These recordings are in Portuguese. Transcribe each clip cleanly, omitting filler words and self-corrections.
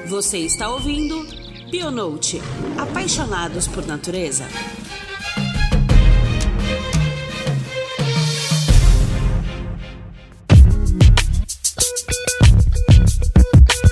Você está ouvindo Bionote, apaixonados por natureza.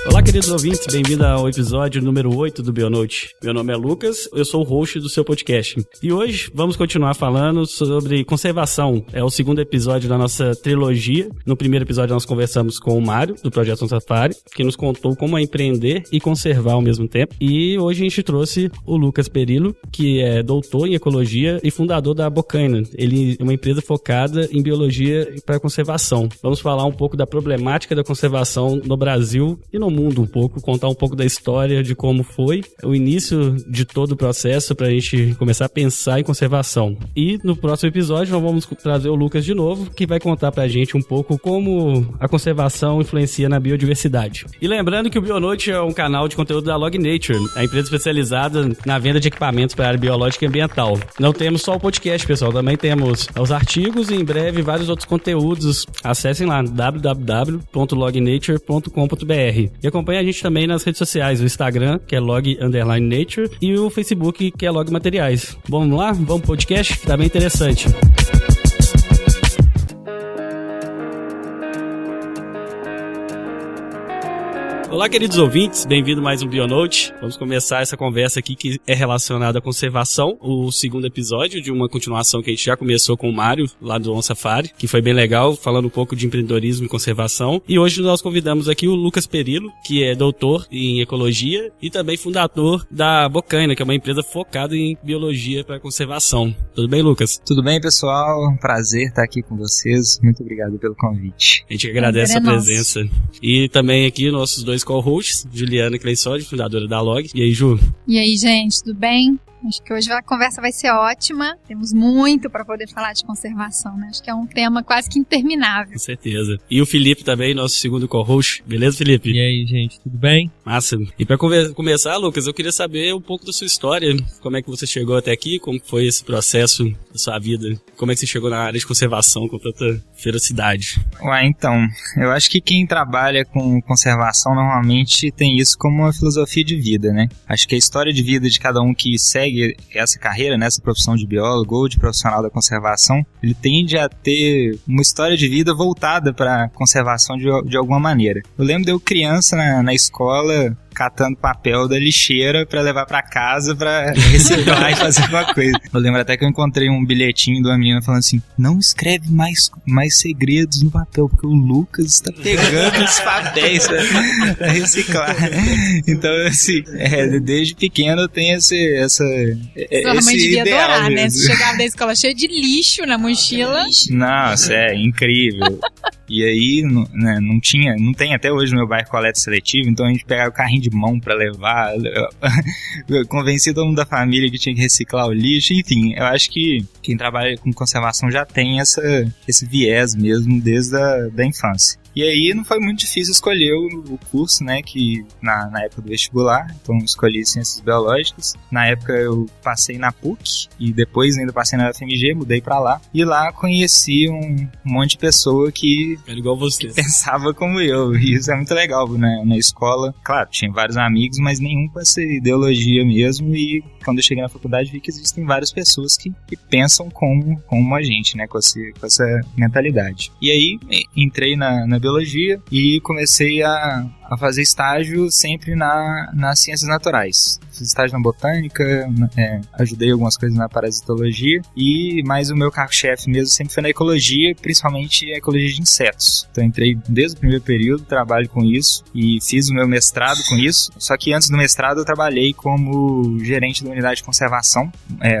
Olá, queridos ouvintes, bem-vindo ao episódio número 8 do Bionote. Meu nome é Lucas, eu sou o host do seu podcast. E hoje vamos continuar falando sobre conservação. É o segundo episódio da nossa trilogia. No primeiro episódio nós conversamos com o Mário, do Projeto Safari, que nos contou como é empreender e conservar ao mesmo tempo. E hoje a gente trouxe o Lucas Perillo, que é doutor em ecologia e fundador da Bocaina. Ele é uma empresa focada em biologia para conservação. Vamos falar um pouco da problemática da conservação no Brasil e no mundo um pouco, contar um pouco da história de como foi o início de todo o processo para a gente começar a pensar em conservação. E no próximo episódio nós vamos trazer o Lucas de novo, que vai contar pra gente um pouco como a conservação influencia na biodiversidade. E lembrando que o Bionote é um canal de conteúdo da Log Nature, a empresa especializada na venda de equipamentos para a área biológica e ambiental. Não temos só o podcast, pessoal, também temos os artigos e em breve vários outros conteúdos. Acessem lá www.lognature.com.br e acompanhe a gente também nas redes sociais, o Instagram, que é log_nature, e o Facebook, que é Log Materiais. Vamos lá? Vamos pro podcast, que tá bem interessante. Olá, queridos ouvintes, bem-vindo a mais um Bionote. Vamos começar essa conversa aqui que é relacionada à conservação, o segundo episódio de uma continuação que a gente já começou com o Mário, lá do On Safari, que foi bem legal, falando um pouco de empreendedorismo e conservação. E hoje nós convidamos aqui o Lucas Perillo, que é doutor em ecologia e também fundador da Bocaina, que é uma empresa focada em biologia para conservação. Tudo bem, Lucas? Tudo bem, pessoal? Prazer estar aqui com vocês. Muito obrigado pelo convite. A gente agradece a presença. E também aqui nossos dois co-hosts, Juliana Cleissode, fundadora da Log. E aí, Ju? E aí, gente, tudo bem? Acho que hoje a conversa vai ser ótima. Temos muito para poder falar de conservação, né? Acho que é um tema quase que interminável. Com certeza. E o Felipe também, nosso segundo co-host. Beleza, Felipe? E aí, gente, tudo bem? Massa. E para começar, Lucas, eu queria saber um pouco da sua história. Como é que você chegou até aqui? Como foi esse processo da sua vida? Como é que você chegou na área de conservação com tanta ferocidade? Então, eu acho que quem trabalha com conservação normalmente tem isso como uma filosofia de vida, né? Acho que a história de vida de cada um que segue essa carreira, nessa profissão de biólogo ou de profissional da conservação, ele tende a ter uma história de vida voltada para a conservação de alguma maneira. Eu lembro de eu criança na escola catando papel da lixeira pra levar pra casa pra reciclar e fazer alguma coisa. Eu lembro até que eu encontrei um bilhetinho de uma menina falando assim: não escreve mais segredos no papel, porque o Lucas está pegando os papéis pra reciclar. Então, assim, desde pequeno eu tenho esse sua mãe devia adorar, né? Você chegava da escola cheio de lixo na mochila. Nossa, é incrível. E aí, não tem até hoje no meu bairro coleta seletiva, então a gente pegava o carrinho de mão pra levar. Eu convenci todo mundo da família que tinha que reciclar o lixo. Enfim, eu acho que quem trabalha com conservação já tem esse viés mesmo desde a infância. E aí não foi muito difícil escolher o curso, né, que na época do vestibular, então escolhi Ciências Biológicas. Na época eu passei na PUC e depois ainda passei na UFMG, mudei pra lá. E lá conheci um monte de pessoa que era igual você, que pensava como eu. E isso é muito legal, né? Na escola, claro, tinha vários amigos, mas nenhum com essa ideologia mesmo. E quando eu cheguei na faculdade vi que existem várias pessoas que pensam como a gente, né, com essa mentalidade. E aí entrei na biologia e comecei a fazer estágio sempre nas ciências naturais. Fiz estágio na botânica, ajudei algumas coisas na parasitologia, mas o meu cargo-chefe mesmo sempre foi na ecologia, principalmente a ecologia de insetos. Então entrei desde o primeiro período, trabalho com isso e fiz o meu mestrado com isso. Só que antes do mestrado eu trabalhei como gerente da unidade de conservação.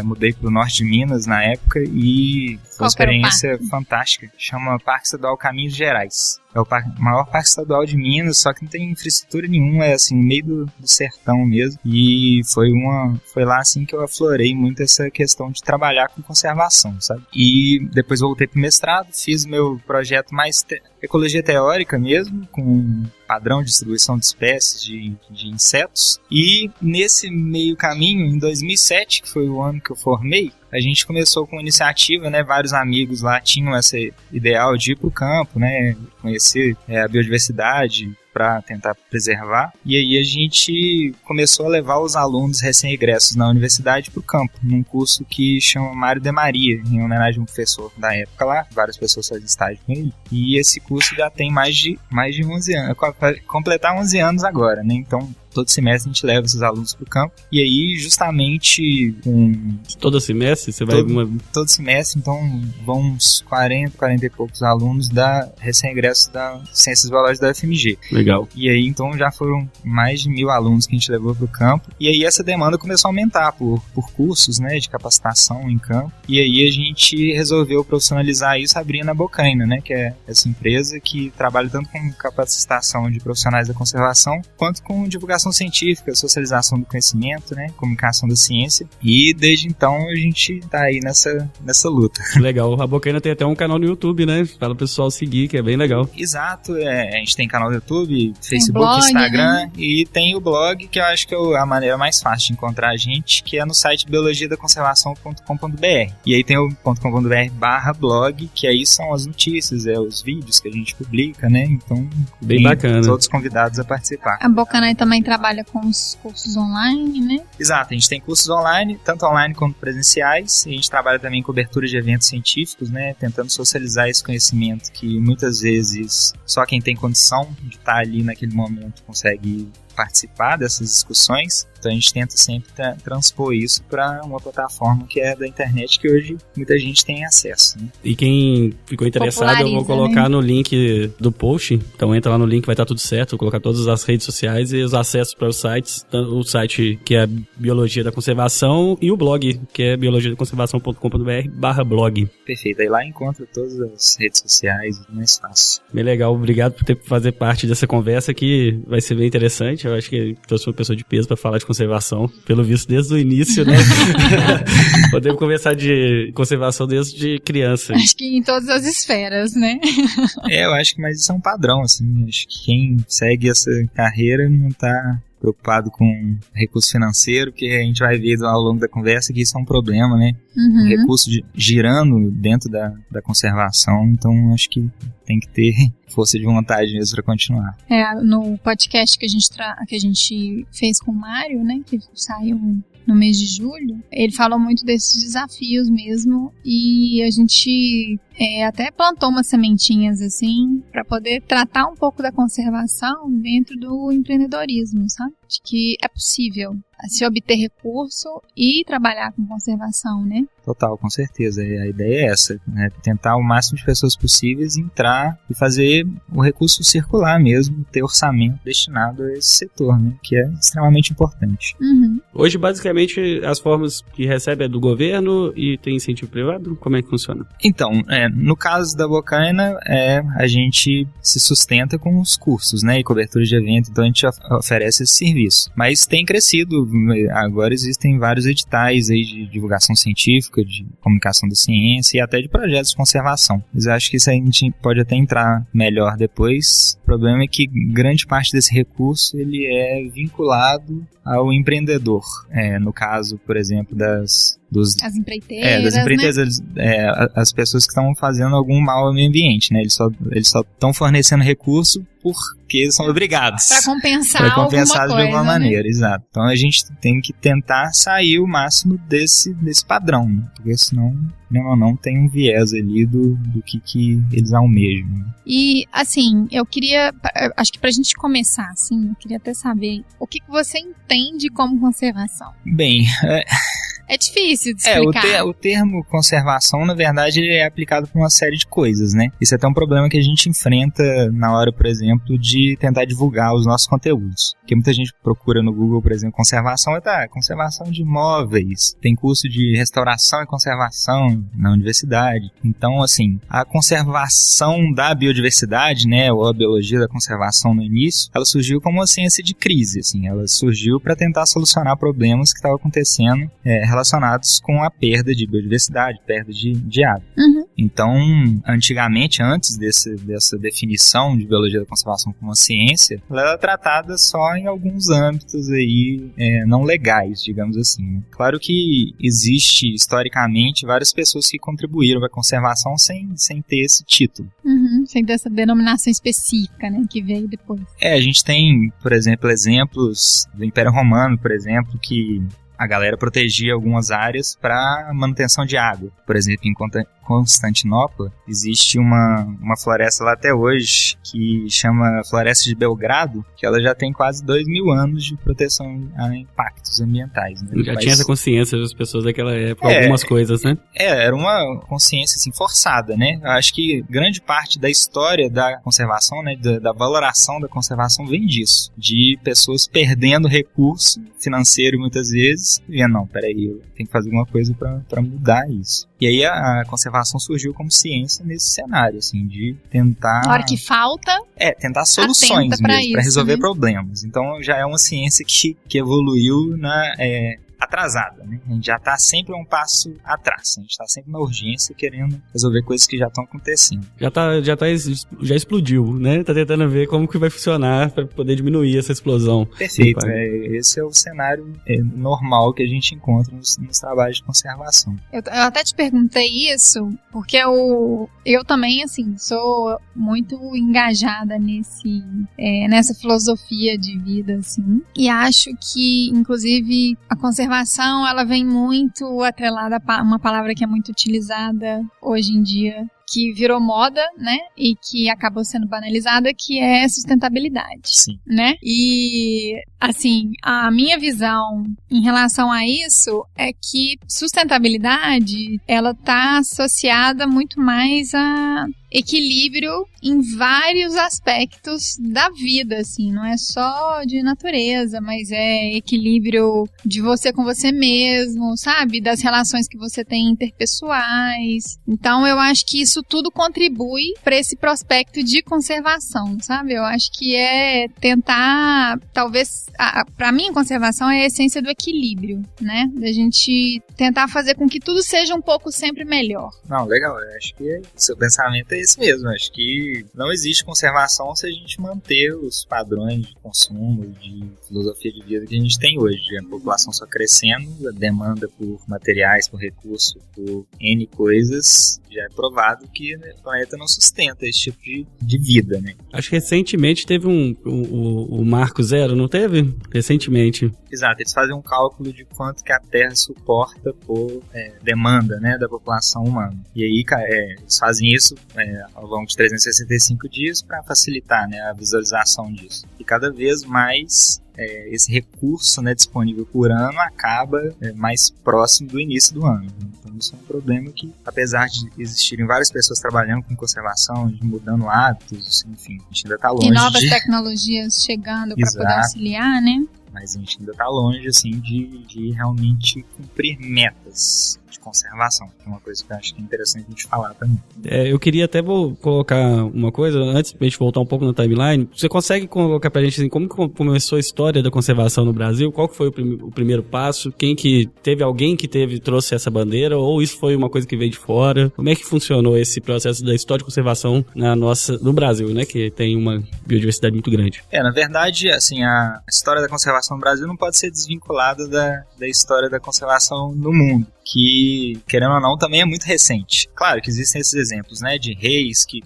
Mudei para o norte de Minas na época e foi uma experiência fantástica. Chama Parque Estadual Caminhos Gerais. É o maior parque estadual de Minas, só que não tem infraestrutura nenhuma, é assim, no meio do sertão mesmo. E foi lá assim que eu aflorei muito essa questão de trabalhar com conservação, sabe? E depois voltei pro mestrado, fiz meu projeto mais ecologia teórica mesmo, com padrão de distribuição de espécies de insetos. E nesse meio caminho, em 2007, que foi o ano que eu formei, a gente começou com uma iniciativa, né? Vários amigos lá tinham esse ideal de ir pro campo, né? Conhecer a biodiversidade, para tentar preservar. E aí a gente começou a levar os alunos recém-egressos na universidade para o campo, num curso que chama Mário de Maria, em homenagem a um professor da época lá. Várias pessoas fazem estágio com ele. E esse curso já tem mais de 11 anos, completar 11 anos agora, né? Então, todo semestre a gente leva esses alunos para o campo. E aí, justamente Todo semestre você vai... Todo semestre, então, vão uns 40 e poucos alunos recém-egressos da Ciências Biológicas da UFMG. Legal. E aí, então, já foram mais de 1.000 alunos que a gente levou para o campo. E aí, essa demanda começou a aumentar por cursos, né, de capacitação em campo. E aí, a gente resolveu profissionalizar isso abrindo a Bocaina, né, que é essa empresa que trabalha tanto com capacitação de profissionais da conservação, quanto com divulgação científica, socialização do conhecimento, né, comunicação da ciência. E desde então a gente tá aí nessa luta. Legal. A Bocaina tem até um canal no YouTube, né? Para o pessoal seguir, que é bem legal. Exato. A gente tem canal no YouTube, Facebook, blog, Instagram, né? E tem o blog, que eu acho que é a maneira mais fácil de encontrar a gente, que é no site biologiadaconservação.com.br. E aí tem o .com.br/blog, que aí são as notícias, os vídeos que a gente publica, né? Então, bem bacana. Todos convidados a participar. A Bocaina também trabalha com os cursos online, né? Exato, a gente tem cursos online, tanto online quanto presenciais. A gente trabalha também em cobertura de eventos científicos, né? Tentando socializar esse conhecimento que muitas vezes só quem tem condição de estar ali naquele momento consegue participar dessas discussões. Então a gente tenta sempre transpor isso para uma plataforma que é da internet, que hoje muita gente tem acesso, né? E quem ficou interessado, eu vou colocar, né, no link do post. Então entra lá no link, vai estar tudo certo. Vou colocar todas as redes sociais e os acessos para os sites. O site que é Biologia da Conservação e o blog, que é biologiadaconservação.com.br/blog. Perfeito, aí lá encontra todas as redes sociais, mais fácil. Bem legal, obrigado por fazer parte dessa conversa que vai ser bem interessante. Eu acho que trouxe uma pessoa de peso para falar de conservação, pelo visto desde o início, né? Podemos conversar de conservação desde criança. Acho que em todas as esferas, né? Eu acho que mas isso é um padrão, assim. Acho que quem segue essa carreira não tá preocupado com recurso financeiro, porque a gente vai ver ao longo da conversa que isso é um problema, né? Uhum. O recurso girando dentro da conservação, então acho que tem que ter força de vontade mesmo para continuar. No podcast que a gente fez com o Mário, né, que saiu no mês de julho, ele falou muito desses desafios mesmo, e a gente até plantou umas sementinhas assim para poder tratar um pouco da conservação dentro do empreendedorismo, sabe? De que é possível se obter recurso e trabalhar com conservação, né? Total, com certeza. A ideia é essa, né? Tentar o máximo de pessoas possíveis entrar e fazer o recurso circular mesmo, ter orçamento destinado a esse setor, né? Que é extremamente importante. Uhum. Hoje, basicamente, as formas que recebe é do governo e tem incentivo privado? Como é que funciona? Então, no caso da Bocaina, a gente se sustenta com os cursos, né? E cobertura de evento, então a gente oferece esse serviço. Mas tem crescido, agora existem vários editais aí de divulgação científica, de comunicação da ciência e até de projetos de conservação. Mas eu acho que isso aí a gente pode até entrar melhor depois. O problema é que grande parte desse recurso ele é vinculado ao empreendedor. No caso, por exemplo, das empreiteiras, das empreiteiras, né? As pessoas que estão fazendo algum mal ao meio ambiente, né? Eles só estão fornecendo recurso porque são obrigados. Para compensar de alguma maneira, né? Exato. Então a gente tem que tentar sair o máximo desse padrão, né? Porque senão não tem um viés ali do que eles almejam. Né? E, assim, eu queria, acho que pra gente começar, assim, eu queria até saber o que você entende como conservação. Bem, é difícil de explicar. O termo conservação, na verdade, ele é aplicado para uma série de coisas, né? Isso é até um problema que a gente enfrenta na hora, por exemplo, de tentar divulgar os nossos conteúdos. Porque muita gente procura no Google, por exemplo, conservação, conservação de imóveis, tem curso de restauração e conservação na universidade. Então, assim, a conservação da biodiversidade, né, ou a biologia da conservação no início, ela surgiu como uma ciência de crise, assim, ela surgiu para tentar solucionar problemas que estavam acontecendo relacionados relacionados com a perda de biodiversidade, perda de água. Uhum. Então, antigamente, antes dessa definição de biologia da conservação como uma ciência, ela era tratada só em alguns âmbitos aí, não legais, digamos assim, né? Claro que existe, historicamente, várias pessoas que contribuíram para a conservação sem ter esse título. Uhum. Sem ter essa denominação específica, né, que veio depois. A gente tem, por exemplo, exemplos do Império Romano, por exemplo, que a galera protegia algumas áreas para manutenção de água. Por exemplo, em Constantinopla, existe uma floresta lá até hoje que chama Floresta de Belgrado, que ela já tem quase 2000 anos de proteção a impactos ambientais. Né? Já tinha essa consciência das pessoas daquela época, algumas coisas, né? Era uma consciência assim, forçada, né? Eu acho que grande parte da história da conservação, né, da valoração da conservação vem disso, de pessoas perdendo recurso financeiro muitas vezes, e não, peraí, eu tenho que fazer alguma coisa para mudar isso. E aí a conservação surgiu como ciência nesse cenário, assim, de tentar... Na hora que falta... tentar soluções mesmo, para resolver, né, problemas. Então já é uma ciência que evoluiu atrasada, né? A gente já está sempre um passo atrás, a gente está sempre na urgência querendo resolver coisas que já estão acontecendo. Já explodiu, né? Tá tentando ver como que vai funcionar para poder diminuir essa explosão. Perfeito, esse é o cenário normal que a gente encontra nos trabalhos de conservação. Eu até te perguntei isso porque eu também, assim, sou muito engajada nessa filosofia de vida, assim, e acho que, inclusive, a conservação ela vem muito atrelada a uma palavra que é muito utilizada hoje em dia, que virou moda, né, e que acabou sendo banalizada, que é sustentabilidade. Sim. Né? E, assim, a minha visão em relação a isso é que sustentabilidade, ela tá associada muito mais a equilíbrio em vários aspectos da vida, assim, não é só de natureza, mas é equilíbrio de você com você mesmo, sabe? Das relações que você tem interpessoais. Então, eu acho que isso tudo contribui para esse prospecto de conservação, sabe? Eu acho que é tentar, talvez, para mim, conservação é a essência do equilíbrio, né? Da gente tentar fazer com que tudo seja um pouco sempre melhor. Não, legal, eu acho que o seu pensamento é esse mesmo, eu acho que não existe conservação se a gente manter os padrões de consumo, de filosofia de vida que a gente tem hoje. A população só crescendo, a demanda por materiais, por recursos, por N coisas, já é provado que, né, o planeta não sustenta esse tipo de vida, né? Acho que recentemente teve o Marco Zero, não teve? Recentemente. Exato, eles fazem um cálculo de quanto que a Terra suporta por demanda, né, da população humana. E aí eles fazem isso ao longo de 365 dias para facilitar, né, a visualização disso. E cada vez mais esse recurso, né, disponível por ano acaba mais próximo do início do ano. Então isso é um problema que, apesar de existirem várias pessoas trabalhando com conservação, mudando hábitos, enfim, a gente ainda está longe. E novas tecnologias chegando para poder auxiliar, né? Mas a gente ainda está longe, assim, de realmente cumprir metas de conservação, que é uma coisa que eu acho que é interessante a gente falar também. Eu queria até colocar uma coisa, antes pra gente voltar um pouco na timeline. Você consegue colocar pra gente assim, como começou a história da conservação no Brasil? Qual que foi o primeiro passo? Alguém que trouxe essa bandeira? Ou isso foi uma coisa que veio de fora? Como é que funcionou esse processo da história de conservação no Brasil, né? Que tem uma biodiversidade muito grande. Na verdade, assim, a história da conservação no Brasil não pode ser desvinculada da história da conservação no mundo, que, querendo ou não, também é muito recente. Claro que existem esses exemplos, né, de reis que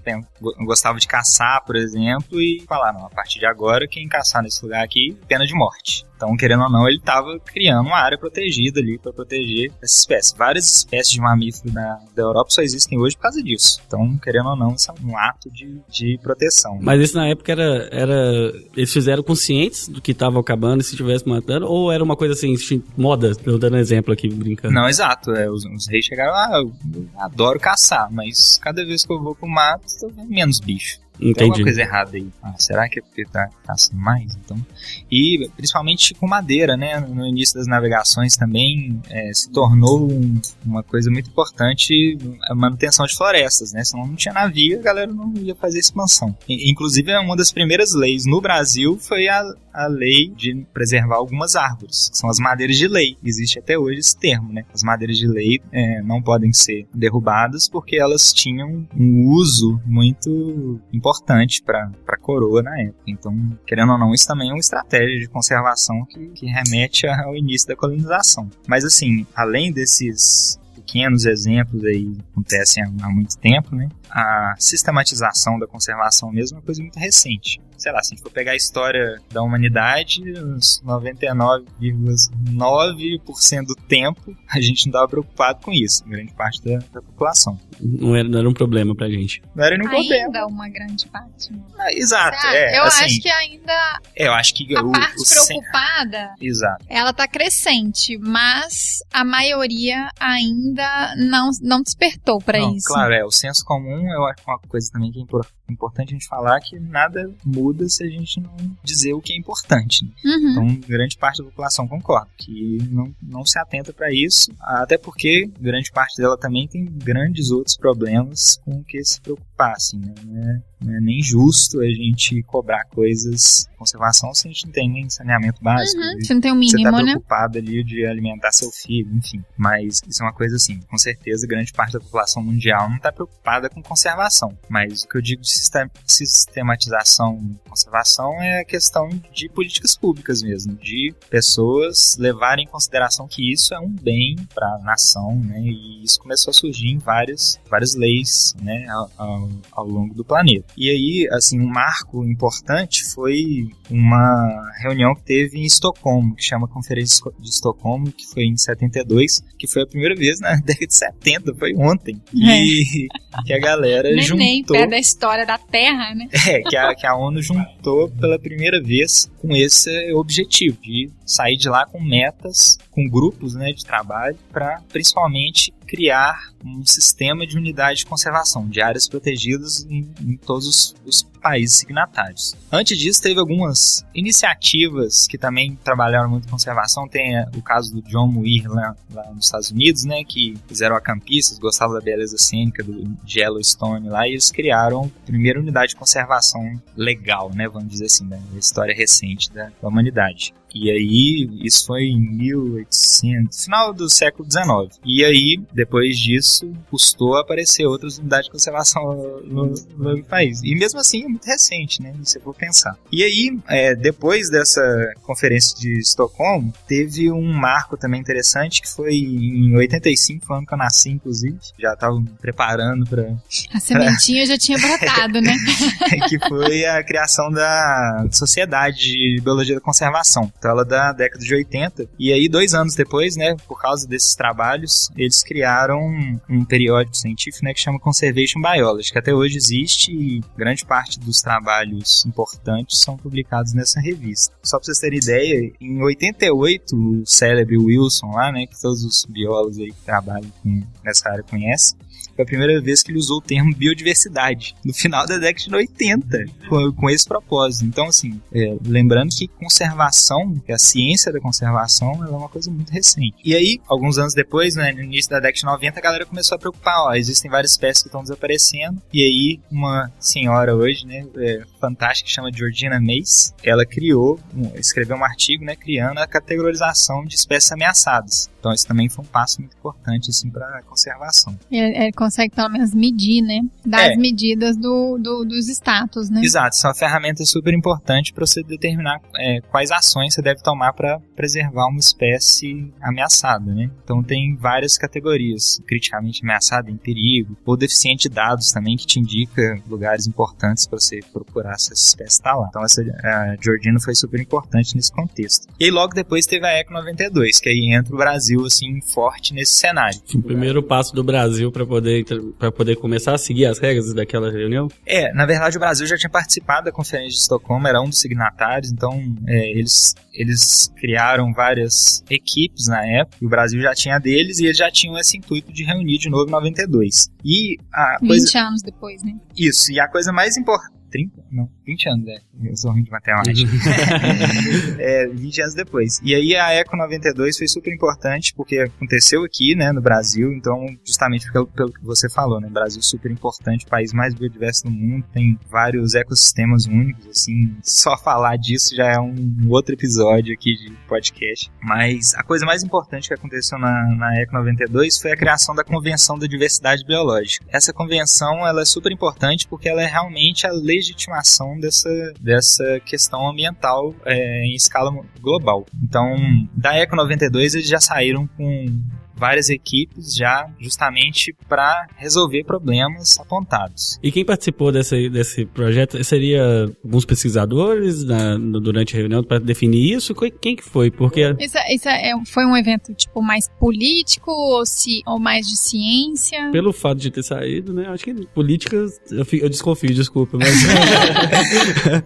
gostavam de caçar, por exemplo, e falaram, a partir de agora, quem caçar nesse lugar aqui, pena de morte. Então, querendo ou não, ele estava criando uma área protegida ali para proteger essa espécie. Várias espécies de mamíferos da Europa só existem hoje por causa disso. Então, querendo ou não, isso é um ato de proteção. Mas isso na época eles fizeram conscientes do que estavam acabando e se estivesse matando? Ou era uma coisa assim, moda? Eu dando um exemplo aqui, brincando. Não, exato. Os reis chegaram, eu adoro caçar, mas cada vez que eu vou pro mato, eu vejo menos bicho. Entendi. Tem alguma coisa errada aí. Será que é porque tá caçando mais? Então, e principalmente com madeira, né? No início das navegações também se tornou uma coisa muito importante a manutenção de florestas, né? Senão não tinha navio, a galera não ia fazer expansão. Inclusive, uma das primeiras leis no Brasil foi a lei de preservar algumas árvores, que são as madeiras de lei. Existe até hoje esse termo, né? As madeiras de lei não podem ser derrubadas porque elas tinham um uso muito importante para a coroa na época. Então, querendo ou não, isso também é uma estratégia de conservação que remete ao início da colonização. Mas assim, além desses pequenos exemplos aí que acontecem há muito tempo, né? A sistematização da conservação mesmo é uma coisa muito recente. Sei lá, se a gente for pegar a história da humanidade, uns 99,9% do tempo a gente não estava preocupado com isso, grande parte da população. Não era um problema pra gente. Não era nenhum problema. Ainda uma grande parte. Exato. Eu assim, acho que ainda eu acho que a parte preocupada, exato. Ela tá crescente, mas a maioria ainda não despertou pra isso. Claro, o senso comum eu acho uma coisa também que é importante a gente falar, que nada muda se a gente não dizer o que é importante. Né? Uhum. Então, grande parte da população concorda que não se atenta para isso, até porque grande parte dela também tem grandes outros problemas com o que se preocupar, assim, né? Não é nem justo a gente cobrar coisas de conservação se a gente não tem nem saneamento básico. Você não tem o mínimo, você tá né? preocupado ali de alimentar seu filho, enfim. Mas isso é uma coisa assim, com certeza grande parte da população mundial não está preocupada com conservação. Mas o que eu digo de sistematização e conservação é a questão de políticas públicas mesmo, de pessoas levarem em consideração que isso é um bem para a nação, né? E isso começou a surgir em várias leis, né, ao longo do planeta. E aí, assim, um marco importante foi uma reunião que teve em Estocolmo, que chama Conferência de Estocolmo, que foi em 72, que foi a primeira vez na década de 70, foi ontem. E que a galera juntou... Nem perto da história da Terra, né? Que a ONU juntou pela primeira vez com esse objetivo de sair de lá com metas, com grupos, né, de trabalho, para principalmente criar um sistema de unidade de conservação, de áreas protegidas em todos os países signatários. Antes disso, teve algumas iniciativas que também trabalharam muito com conservação. Tem o caso do John Muir lá nos Estados Unidos, né, que fizeram acampistas, gostavam da beleza cênica de Yellowstone lá, e eles criaram a primeira unidade de conservação legal, né, vamos dizer assim, da história recente da humanidade. E aí, isso foi em 1800, final do século XIX. E aí, depois disso, custou aparecer outras unidades de conservação no país. E mesmo assim, é muito recente, né? Se eu for pensar. E aí, depois dessa conferência de Estocolmo, teve um marco também interessante, que foi em 85, foi ano que eu nasci, inclusive. Já estava me preparando para... A sementinha já tinha brotado, né? Que foi a criação da Sociedade de Biologia da Conservação. Então, ela é da década de 80. E aí, 2 anos depois, né, por causa desses trabalhos, eles criaram um periódico científico, né, que chama Conservation Biology, que até hoje existe, e grande parte dos trabalhos importantes são publicados nessa revista. Só para vocês terem ideia, em 88, o célebre Wilson lá, né, que todos os biólogos aí que trabalham nessa área conhecem, foi a primeira vez que ele usou o termo biodiversidade, no final da década de 80, com esse propósito. Então, assim, lembrando que conservação, que a ciência da conservação, ela é uma coisa muito recente. E aí, alguns anos depois, né, no início da década de 90, a galera começou a preocupar, existem várias espécies que estão desaparecendo, e aí uma senhora hoje, né, fantástica, que chama Georgina Mace, ela escreveu um artigo, né, criando a categorização de espécies ameaçadas. Então, isso também foi um passo muito importante, assim, para a conservação. Ele consegue, pelo menos, medir, né? Dar as medidas dos status, né? Exato. Isso é uma ferramenta super importante para você determinar quais ações você deve tomar para preservar uma espécie ameaçada, né? Então, tem várias categorias. Criticamente ameaçada, em perigo, ou deficiente de dados também, que te indica lugares importantes para você procurar se essa espécie está lá. Então, a Georgina foi super importante nesse contexto. E aí, logo depois, teve a ECO 92, que aí entra o Brasil, assim, forte nesse cenário. O primeiro passo do Brasil para poder começar a seguir as regras daquela reunião? Na verdade, o Brasil já tinha participado da Conferência de Estocolmo, era um dos signatários, então eles criaram várias equipes na época, e o Brasil já tinha deles, e eles já tinham esse intuito de reunir de novo em 92. E 20 anos depois, né? Isso, e a coisa mais importante 20 anos, eu sou ruim de matemática. 20 anos depois. E aí a Eco 92 foi super importante porque aconteceu aqui, né, no Brasil, então justamente pelo que você falou, né, Brasil super importante, o país mais biodiverso do mundo, tem vários ecossistemas únicos, assim, só falar disso já é um outro episódio aqui de podcast. Mas a coisa mais importante que aconteceu na Eco 92 foi a criação da Convenção da Diversidade Biológica. Essa convenção, ela é super importante porque ela é realmente a legitimação dessa questão ambiental em escala global. Então, da Eco 92 eles já saíram com várias equipes já justamente para resolver problemas apontados. E quem participou desse projeto seria alguns pesquisadores durante a reunião para definir isso? Quem que foi? Porque isso foi um evento tipo mais político ou mais de ciência? Pelo fato de ter saído, né? Acho que política eu desconfio, desculpa. Mas...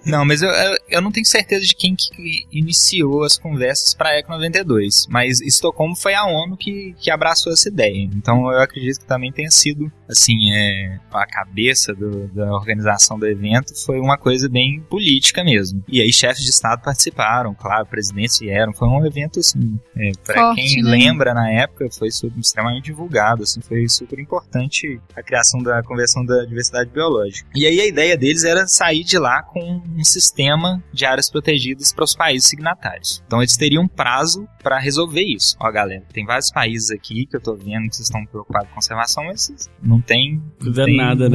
Não, mas eu não tenho certeza de quem que iniciou as conversas para a Eco 92, mas Estocolmo foi a ONU que abraçou essa ideia. Então eu acredito que também tenha sido, assim, a cabeça da organização do evento foi uma coisa bem política mesmo. E aí chefes de Estado participaram, claro, presidentes vieram. Foi um evento, assim, para quem lembra na época, foi extremamente divulgado, assim, foi super importante a criação da Convenção da Diversidade Biológica. E aí a ideia deles era sair de lá com um sistema de áreas protegidas para os países signatários. Então eles teriam um prazo para resolver isso. Ó, galera, tem vários países aqui que eu tô vendo que vocês estão preocupados com conservação, mas vocês não fizeram nada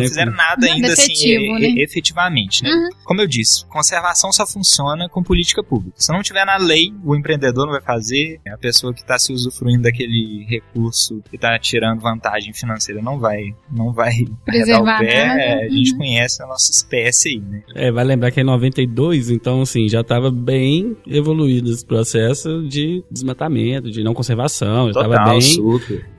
ainda efetivo, assim, né? efetivamente, né? Uhum. Como eu disse, conservação só funciona com política pública. Se não tiver na lei, o empreendedor não vai fazer, a pessoa que está se usufruindo daquele recurso e está tirando vantagem financeira não vai preservar o pé. Nada. A gente conhece a nossa espécie aí, né? Vai lembrar que é 92, então assim, já estava bem evoluído esse processo de desmatamento, de não conservação, já estava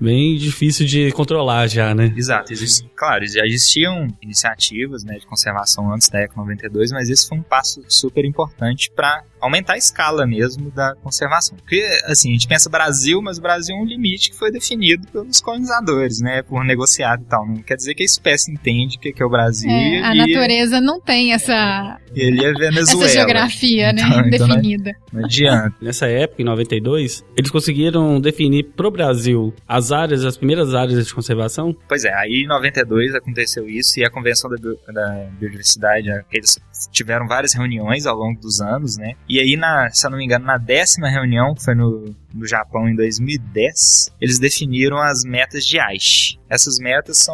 bem difícil de controlar já, né? Exato, claro, já existiam iniciativas, né, de conservação antes da Eco 92, mas esse foi um passo super importante para aumentar a escala mesmo da conservação. Porque, assim, a gente pensa Brasil, mas o Brasil é um limite que foi definido pelos colonizadores, né, por negociado e tal. Não quer dizer que a espécie entende o que é o Brasil a natureza não tem essa... Ele é Venezuela. Essa geografia, né, definida. Não adianta. Nessa época, em 92, eles conseguiram definir pro Brasil as primeiras áreas de conservação? Pois é, aí em 92 aconteceu isso e a Convenção da Biodiversidade, eles tiveram várias reuniões ao longo dos anos, né? E aí, se eu não me engano, na 10ª reunião, que foi no Japão em 2010, eles definiram as metas de Aichi. Essas metas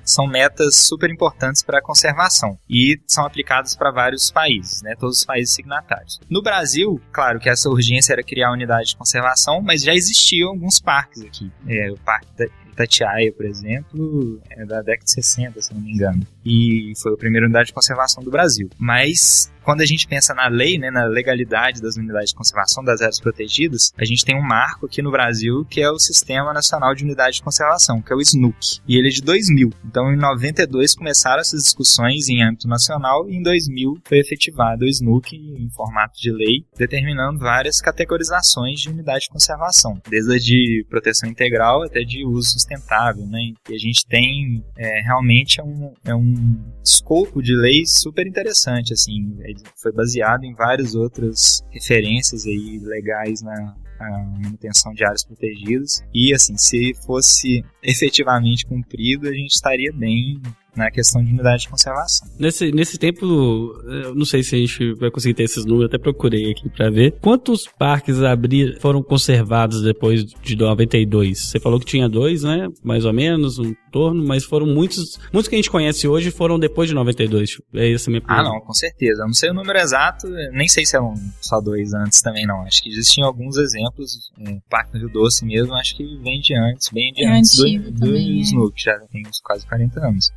são metas super importantes para a conservação e são aplicadas para vários países, né? Todos os países signatários. No Brasil, claro que essa urgência era criar unidade de conservação, mas já existiam alguns parques aqui. O Parque Itatiaia, por exemplo, é da década de 60, se não me engano. E foi a primeira unidade de conservação do Brasil. Mas quando a gente pensa na lei, né, na legalidade das unidades de conservação das áreas protegidas, a gente tem um marco aqui no Brasil que é o Sistema Nacional de Unidade de Conservação, que é o SNUC. E ele é de 2000. Então, em 92 começaram essas discussões em âmbito nacional e em 2000 foi efetivado o SNUC em formato de lei, determinando várias categorizações de unidade de conservação, desde a de proteção integral até de uso sustentável, né? E a gente tem realmente um escopo de lei super interessante, assim, foi baseado em várias outras referências aí legais na manutenção de áreas protegidas e, assim, se fosse efetivamente cumprido, a gente estaria bem na questão de unidade de conservação. Nesse tempo, eu não sei se a gente vai conseguir ter esses números, até procurei aqui pra ver. Quantos parques foram conservados depois de 92? Você falou que tinha 2, né? Mais ou menos, um torno, mas foram muitos que a gente conhece hoje foram depois de 92. É essa a minha pergunta. Não, com certeza. Eu não sei o número exato, nem sei se eram só 2 antes também, não. Acho que existiam alguns exemplos. O Parque do Rio Doce mesmo, acho que vem de antes, bem de antes do SNUC, já tem uns quase 40 anos.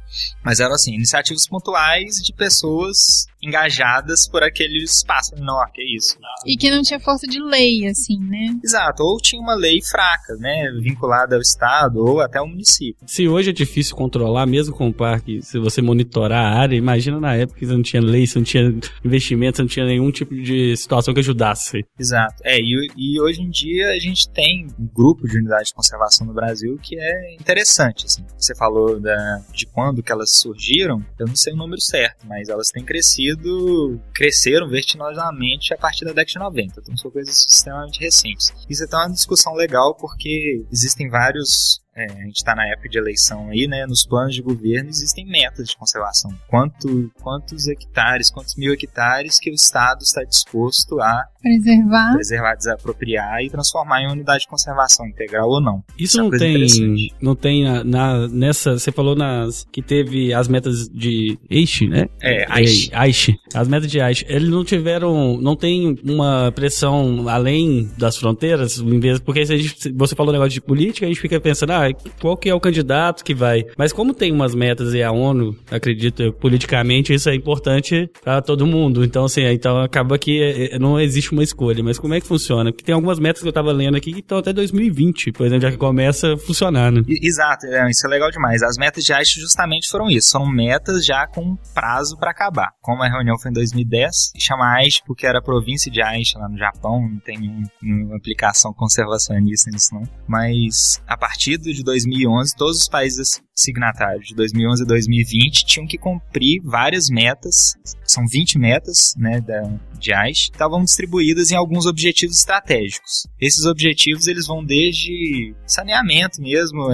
Mas eram, assim, iniciativas pontuais de pessoas engajadas por aquele espaço menor, que é isso. E que não tinha força de lei, assim, né? Exato, ou tinha uma lei fraca, né, vinculada ao Estado ou até ao município. Se hoje é difícil controlar, mesmo com o parque, se você monitorar a área, imagina na época que você não tinha lei, você não tinha investimento, você não tinha nenhum tipo de situação que ajudasse. Exato, e hoje em dia a gente tem um grupo de unidade de conservação no Brasil que é interessante, assim. Você falou de quando que elas surgiram, eu não sei o número certo, mas elas têm cresceram vertiginosamente a partir da década de 90, então são coisas extremamente recentes. Isso é até uma discussão legal porque existem vários... a gente está na época de eleição aí, né? Nos planos de governo existem metas de conservação. Quantos hectares, quantos mil hectares que o Estado está disposto a preservar, desapropriar e transformar em unidade de conservação integral ou não. Isso não tem nessa, você falou que teve as metas de Aichi, né? Aichi. As metas de Aichi, eles não tem uma pressão além das fronteiras, porque você falou um negócio de política, a gente fica pensando, qual que é o candidato que vai? Mas como tem umas metas e a ONU acredita politicamente, isso é importante para todo mundo. Então, assim, acaba que não existe uma escolha. Mas como é que funciona? Porque tem algumas metas que eu tava lendo aqui que estão até 2020, por exemplo, já que começa a funcionar, né? Exato, isso é legal demais. As metas de Aichi justamente foram isso. São metas já com prazo para acabar. Como a reunião foi em 2010, chama Aichi porque era a província de Aichi lá no Japão, não tem nenhuma aplicação conservacionista nisso não. Mas a partir de 2011, todos os países signatários de 2011 a 2020 tinham que cumprir várias metas, são 20 metas, né, de Aichi, estavam distribuídas em alguns objetivos estratégicos. Esses objetivos eles vão desde saneamento mesmo,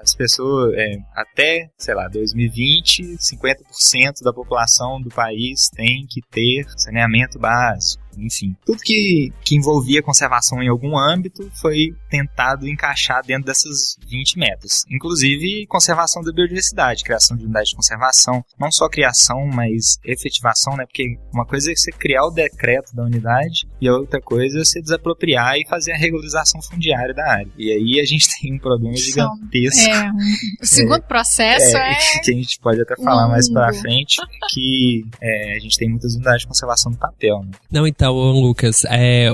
as pessoas até, 2020, 50% da população do país tem que ter saneamento básico. Enfim, tudo que envolvia conservação em algum âmbito foi tentado encaixar dentro dessas 20 metas. Inclusive, conservação da biodiversidade, criação de unidade de conservação. Não só criação, mas efetivação, né? Porque uma coisa é você criar o decreto da unidade e a outra coisa é você desapropriar e fazer a regularização fundiária da área. E aí a gente tem um problema gigantesco. O segundo processo que a gente pode até falar mais pra frente, que a gente tem muitas unidades de conservação no papel, né? Não, então, Lucas,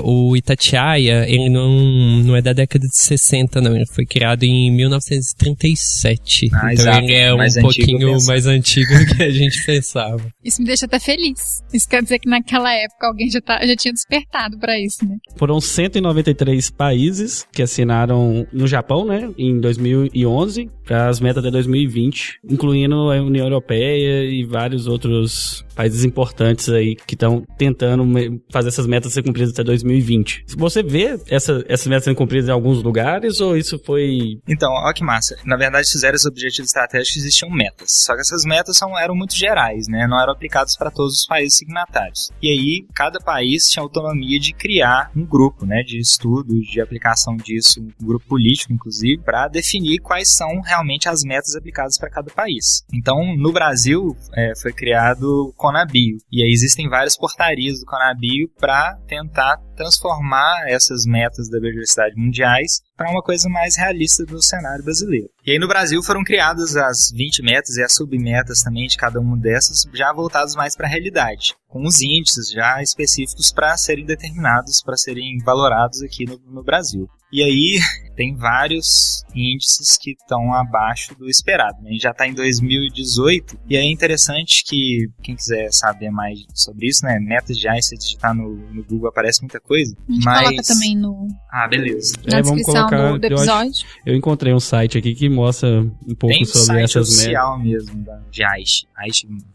o Itatiaia, ele não é da década de 60, não. Ele foi criado em 1937. Então exato, ele é um pouquinho mais antigo do que a gente pensava. Isso me deixa até feliz. Isso quer dizer que naquela época alguém já tinha despertado pra isso, né? Foram 193 países que assinaram no Japão, né, em 2011, para as metas de 2020, incluindo a União Europeia e vários outros países importantes aí que estão tentando fazer essas metas ser cumpridas até 2020. Você vê essas metas sendo cumpridas em alguns lugares ou isso foi... Então, olha que massa. Na verdade, fizeram esses objetivos estratégicos, existiam metas. Só que essas metas eram muito gerais, né? Não eram aplicadas para todos os países signatários. E aí, cada país tinha autonomia de criar um grupo, né? De estudo, de aplicação disso, um grupo político, inclusive, para definir quais são realmente as metas aplicadas para cada país. Então, no Brasil, foi criado o CONABio. E aí existem várias portarias do CONABio para tentar transformar essas metas da biodiversidade mundiais para uma coisa mais realista do cenário brasileiro. E aí no Brasil foram criadas as 20 metas e as submetas também de cada uma dessas, já voltadas mais para a realidade, com os índices já específicos para serem determinados, para serem valorados aqui no Brasil. E aí tem vários índices que estão abaixo do esperado. A gente já está em 2018 e é interessante que quem quiser saber mais sobre isso, né, metas de Aichi, se digitar no Google aparece muita coisa. A gente coloca também beleza. na descrição do episódio. Eu encontrei um site aqui que mostra um pouco sobre essas metas. Tem um site oficial mesmo de Aichi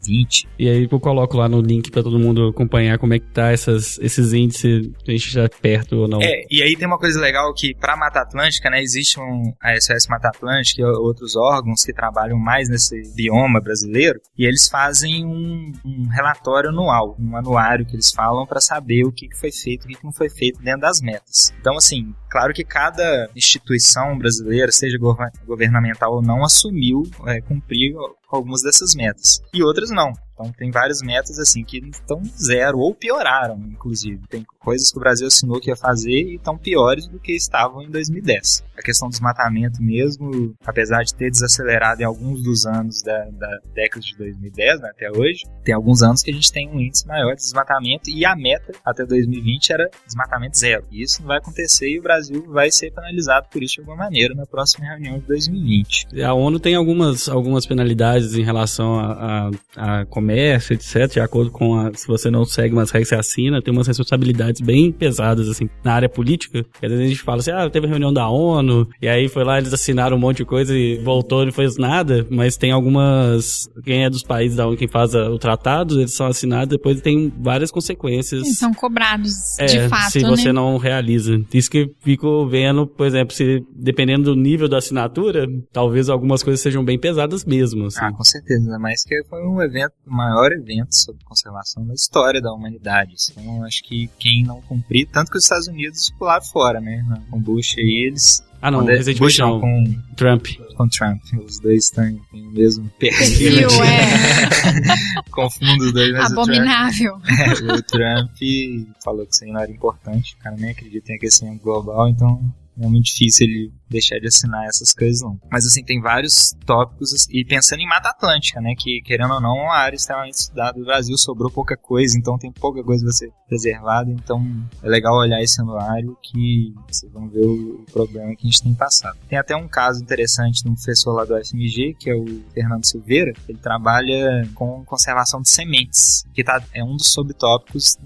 20. E aí eu coloco lá no link para todo mundo acompanhar como é que tá esses índices, a gente já perto ou não. E aí tem uma coisa legal que para a Mata Atlântica, né, existe a SOS Mata Atlântica e outros órgãos que trabalham mais nesse bioma brasileiro, e eles fazem um relatório anual, um anuário que eles falam para saber o que foi feito, o que não foi feito dentro das metas. Então, assim, claro que cada instituição brasileira, seja governamental ou não, assumiu cumprir algumas dessas metas. E outras não. Então tem várias metas assim que estão zero ou pioraram, inclusive. Tem coisas que o Brasil assinou que ia fazer e estão piores do que estavam em 2010. A questão do desmatamento mesmo, apesar de ter desacelerado em alguns dos anos da década de 2010, né, até hoje, tem alguns anos que a gente tem um índice maior de desmatamento e a meta até 2020 era desmatamento zero. E isso não vai acontecer e o Brasil vai ser penalizado por isso de alguma maneira na próxima reunião de 2020. A ONU tem algumas penalidades em relação a comércio, etc., de acordo com se você não segue umas regras, você assina, tem umas responsabilidades bem pesadas, assim, na área política. Às vezes a gente fala assim, teve reunião da ONU, e aí foi lá, eles assinaram um monte de coisa e voltou e não fez nada, mas tem algumas, quem é dos países da ONU, quem faz o tratado, eles são assinados, depois tem várias consequências. Eles são cobrados, de fato, se você não realiza. Isso que fico vendo, por exemplo, se dependendo do nível da assinatura, talvez algumas coisas sejam bem pesadas mesmo. Assim. Com certeza, ainda mais que foi um evento, o maior evento sobre conservação da história da humanidade. Então, acho que quem não cumprir, tanto que os Estados Unidos pularam fora, né? Com Bush aí, eles... não, recentemente não, com Trump. Com Trump, os dois têm o mesmo perfil. Confundo os dois, mas abominável. O Trump falou que isso aí não era importante, o cara nem acredita em aquecimento global, então é muito difícil ele deixar de assinar essas coisas, não. Mas, assim, tem vários tópicos, e pensando em Mata Atlântica, né, que, querendo ou não, é uma área extremamente estudada do Brasil, sobrou pouca coisa, então tem pouca coisa a ser preservada, então é legal olhar esse anuário que vocês vão ver o problema que a gente tem passado. Tem até um caso interessante de um professor lá do FMG, que é o Fernando Silveira, ele trabalha com conservação de sementes, que é um dos subtópicos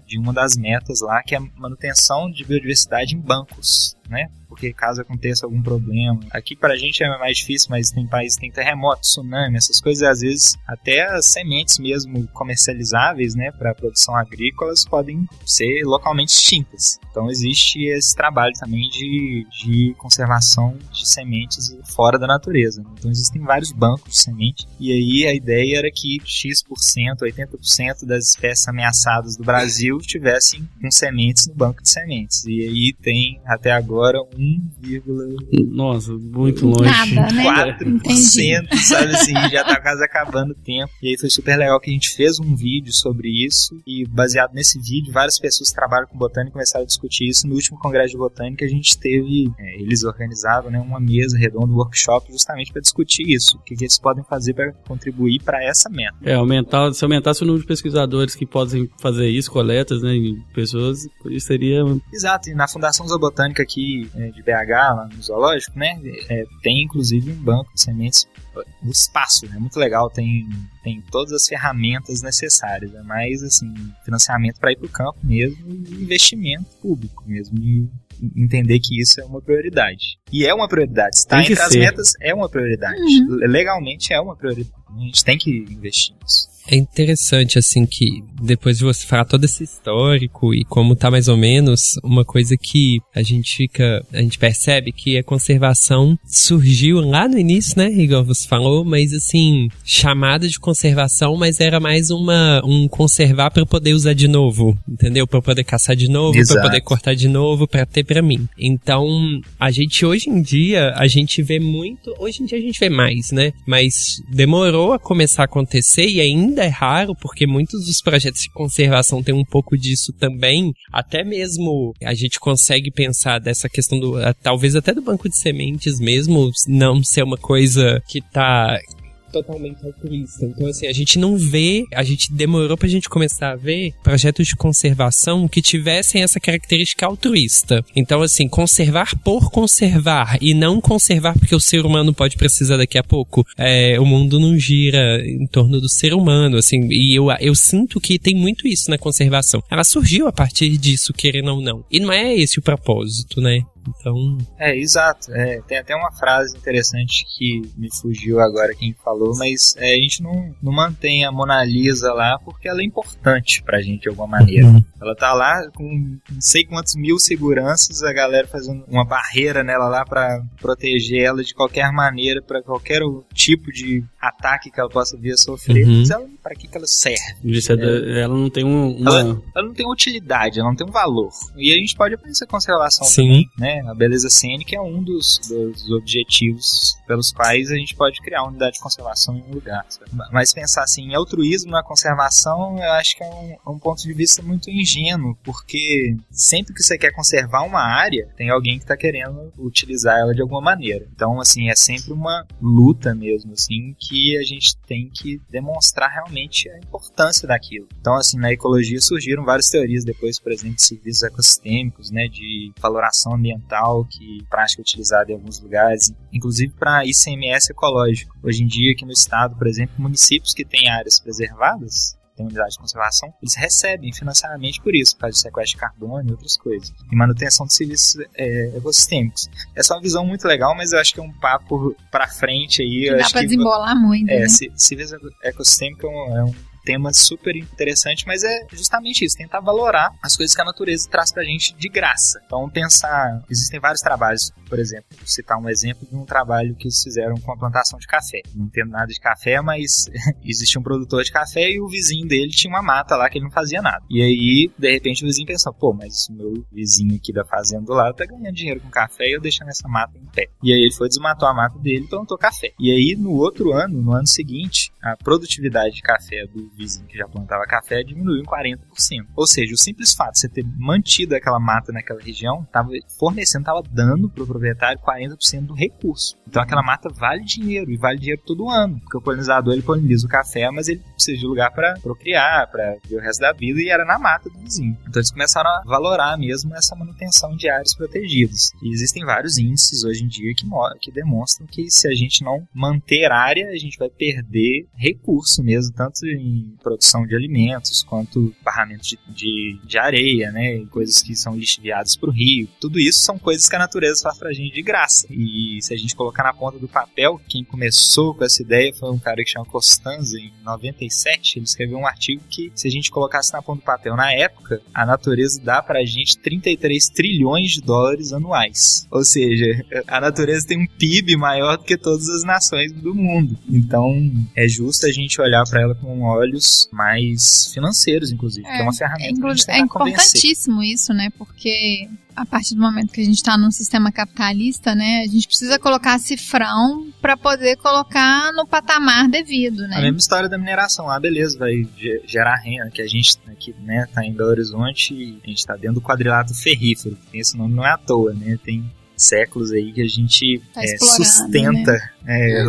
de uma das metas lá, que é a manutenção de biodiversidade em bancos, né? Porque caso aconteça algum problema, aqui pra gente é mais difícil, mas tem países que tem terremoto, tsunami, essas coisas, às vezes até as sementes mesmo comercializáveis, né, para produção agrícola, podem ser localmente extintas. Então existe esse trabalho também de conservação de sementes fora da natureza. Então existem vários bancos de semente, e aí a ideia era que X%, 80% das espécies ameaçadas do Brasil tivessem com sementes no banco de sementes. E aí tem até agora Nossa, muito longe. Nada, né? 4%, sabe assim, já tá quase acabando o tempo. E aí foi super legal que a gente fez um vídeo sobre isso, e baseado nesse vídeo, várias pessoas que trabalham com botânica começaram a discutir isso. No último congresso de botânica, a gente teve, eles organizavam, né, uma mesa redonda, um workshop, justamente para discutir isso, o que eles podem fazer para contribuir para essa meta. Se aumentasse o número de pesquisadores que podem fazer isso, coletas, né, em pessoas, isso seria... Exato, e na Fundação Zoobotânica aqui de BH, lá no zoológico, né, tem inclusive um banco de sementes no espaço, né, muito legal, tem todas as ferramentas necessárias, né, mas assim, financiamento para ir para o campo mesmo, e investimento público mesmo, e entender que isso é uma prioridade. E é uma prioridade, está entre as metas, é uma prioridade. Legalmente é uma prioridade, a gente tem que investir nisso. É interessante, assim, que depois de você falar todo esse histórico e como tá mais ou menos, uma coisa que a gente percebe que a conservação surgiu lá no início, né, igual você falou, mas assim, chamada de conservação, mas era mais um conservar para poder usar de novo, entendeu? Para poder caçar de novo, para poder cortar de novo, para ter para mim. Então, a gente hoje em dia, a gente vê mais, né, mas demorou a começar a acontecer e ainda é raro, porque muitos dos projetos de conservação têm um pouco disso também. Até mesmo a gente consegue pensar dessa questão talvez até do banco de sementes mesmo, não ser uma coisa que tá totalmente altruísta. Então, assim, a gente demorou pra gente começar a ver projetos de conservação que tivessem essa característica altruísta. Então, assim, conservar por conservar e não conservar porque o ser humano pode precisar daqui a pouco. O mundo não gira em torno do ser humano, assim, e eu sinto que tem muito isso na conservação. Ela surgiu a partir disso, querendo ou não. E não é esse o propósito, né? Então... exato. Tem até uma frase interessante que me fugiu agora quem falou, mas a gente não mantém a Mona Lisa lá porque ela é importante pra gente de alguma maneira. Ela tá lá com não sei quantos mil seguranças, a galera fazendo uma barreira nela lá pra proteger ela de qualquer maneira, pra qualquer tipo de ataque que ela possa vir a sofrer. Mas pra que ela serve? Ela não tem ela não tem utilidade, ela não tem um valor. E a gente pode aprender a conservação também, né? A beleza cênica é um dos objetivos pelos quais a gente pode criar uma unidade de conservação em um lugar, sabe? Mas pensar assim, em altruísmo na conservação, eu acho que é um ponto de vista muito ingênuo, porque sempre que você quer conservar uma área, tem alguém que está querendo utilizar ela de alguma maneira. Então, assim, é sempre uma luta mesmo, assim, que a gente tem que demonstrar realmente a importância daquilo. Então, assim, na ecologia surgiram várias teorias depois, por exemplo, de serviços ecossistêmicos, né, de valoração ambiental, ambiental, que prática utilizada em alguns lugares, inclusive para ICMS ecológico. Hoje em dia, aqui no estado, por exemplo, municípios que têm áreas preservadas, tem unidade de conservação, eles recebem financeiramente por isso, por causa de sequestro de carbono e outras coisas, e manutenção de serviços ecossistêmicos. Essa é uma visão muito legal, mas eu acho que é um papo pra frente aí. Que dá pra desembolar muito, né? Serviço ecossistêmico é um tema super interessante, mas é justamente isso, tentar valorar as coisas que a natureza traz pra gente de graça. Então pensar, existem vários trabalhos, por exemplo, vou citar um exemplo de um trabalho que eles fizeram com a plantação de café. Não entendo nada de café, mas existia um produtor de café e o vizinho dele tinha uma mata lá que ele não fazia nada. E aí, de repente, o vizinho pensou, pô, mas o meu vizinho aqui da fazenda do lado tá ganhando dinheiro com café e eu deixando essa mata em pé. E aí ele foi, desmatou a mata dele e plantou café. E aí, no outro ano, no ano seguinte, a produtividade de café do vizinho que já plantava café diminuiu em 40%. Ou seja, o simples fato de você ter mantido aquela mata naquela região estava dando para o proprietário 40% do recurso. Então aquela mata vale dinheiro, e vale dinheiro todo ano, porque o polinizador ele poliniza o café, mas ele precisa de lugar para procriar, para ver o resto da vida, e era na mata do vizinho. Então eles começaram a valorar mesmo essa manutenção de áreas protegidas. E existem vários índices hoje em dia que demonstram que se a gente não manter área, a gente vai perder recurso mesmo, tanto em produção de alimentos, quanto barramento de areia, né, coisas que são lixiviadas para o rio. Tudo isso são coisas que a natureza faz pra gente de graça. E se a gente colocar na ponta do papel, quem começou com essa ideia foi um cara que chama Costanza, em 97, ele escreveu um artigo que, se a gente colocasse na ponta do papel na época, a natureza dá pra gente 33 trilhões de dólares anuais. Ou seja, a natureza tem um PIB maior do que todas as nações do mundo. Então, é justo a gente olhar pra ela com olhos mais financeiros, inclusive, que é uma ferramenta que a gente tem que convencer. É importantíssimo isso, né? Porque a partir do momento que a gente está num sistema capitalista, né, a gente precisa colocar cifrão para poder colocar no patamar devido, né? A mesma história da mineração. Beleza, vai gerar renda, que a gente aqui, né, tá em Belo Horizonte e a gente tá dentro do quadrilátero ferrífero. Tem esse nome, não é à toa, né? Tem séculos aí que a gente sustenta, né,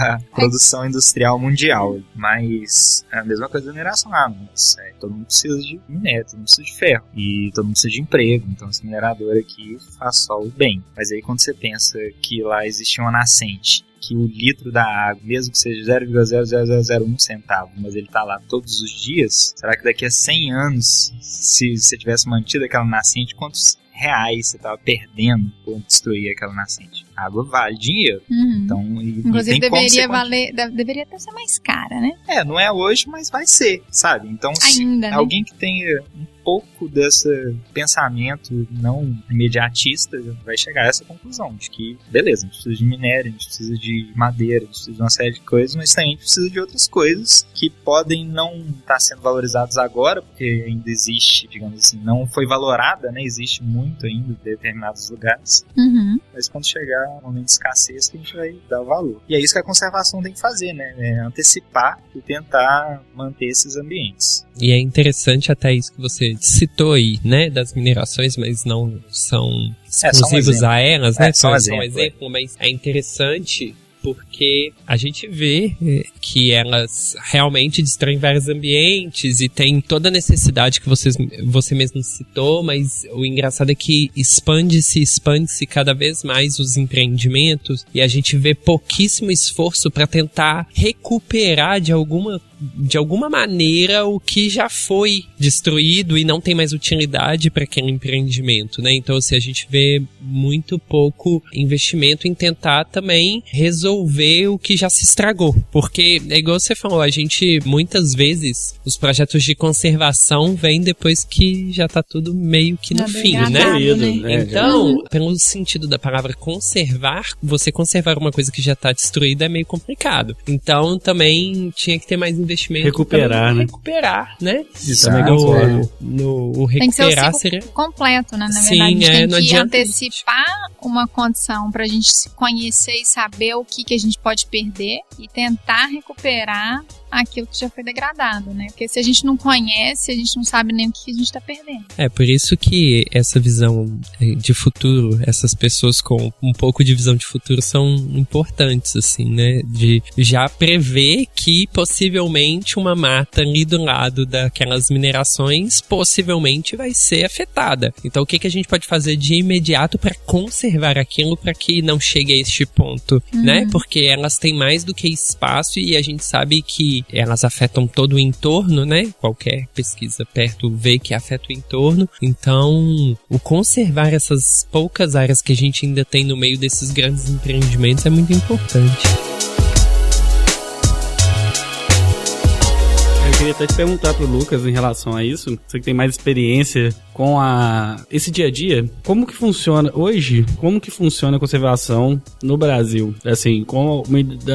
a produção industrial mundial. Mas é a mesma coisa da mineração. Mas todo mundo precisa de minério, todo mundo precisa de ferro e todo mundo precisa de emprego. Então esse minerador aqui faz só o bem. Mas aí quando você pensa que lá existe uma nascente, que o litro da água, mesmo que seja 0,0001 centavo, mas ele tá lá todos os dias, será que daqui a 100 anos, se você tivesse mantido aquela nascente, quantos reais você tava perdendo por destruir aquela nascente? A água vale dinheiro. Então, inclusive deveria até ser mais cara, né? Não é hoje, mas vai ser, sabe? Então, ainda, se alguém que tenha um pouco desse pensamento não imediatista vai chegar a essa conclusão de que, beleza, a gente precisa de minério, a gente precisa de madeira, a gente precisa de uma série de coisas, mas também a gente precisa de outras coisas que podem não estar sendo valorizadas agora, porque ainda existe, digamos assim, não foi valorada, né? Existe muito ainda em determinados lugares, mas quando chegar um momento de escassez que a gente vai dar o valor. E é isso que a conservação tem que fazer, né? Antecipar e tentar manter esses ambientes. E é interessante até isso que você citou aí, né, das minerações, mas não são exclusivos a elas, né? Só um exemplo, mas é interessante porque a gente vê que elas realmente destroem vários ambientes e tem toda a necessidade que você mesmo citou, mas o engraçado é que expande-se cada vez mais os empreendimentos e a gente vê pouquíssimo esforço para tentar recuperar de alguma maneira o que já foi destruído e não tem mais utilidade para aquele empreendimento, né? Então, assim, a gente vê muito pouco investimento em tentar também resolver o que já se estragou. Porque, é igual você falou, a gente, muitas vezes, os projetos de conservação vêm depois que já tá tudo meio que no fim, né? Então, pelo sentido da palavra conservar, você conservar uma coisa que já tá destruída é meio complicado. Então, também tinha que ter mais investimento. Recuperar, né? Recuperar, né? Isso também o recuperar tem que ser o ciclo seria completo, né? Na Sim, verdade, a gente tem que adianta antecipar uma condição pra gente se conhecer e saber o que a gente pode perder e tentar recuperar aquilo que já foi degradado, né? Porque se a gente não conhece, a gente não sabe nem o que a gente tá perdendo. Por isso que essa visão de futuro, essas pessoas com um pouco de visão de futuro são importantes, assim, né? De já prever que possivelmente uma mata ali do lado daquelas minerações possivelmente vai ser afetada. Então o que a gente pode fazer de imediato para conservar aquilo para que não chegue a este ponto, né? Porque elas têm mais do que espaço e a gente sabe que elas afetam todo o entorno, né? Qualquer pesquisa perto vê que afeta o entorno. Então, o conservar essas poucas áreas que a gente ainda tem no meio desses grandes empreendimentos é muito importante. Eu queria até te perguntar pro Lucas em relação a isso, você que tem mais experiência com esse dia a dia, como que funciona hoje, como que funciona a conservação no Brasil? Assim,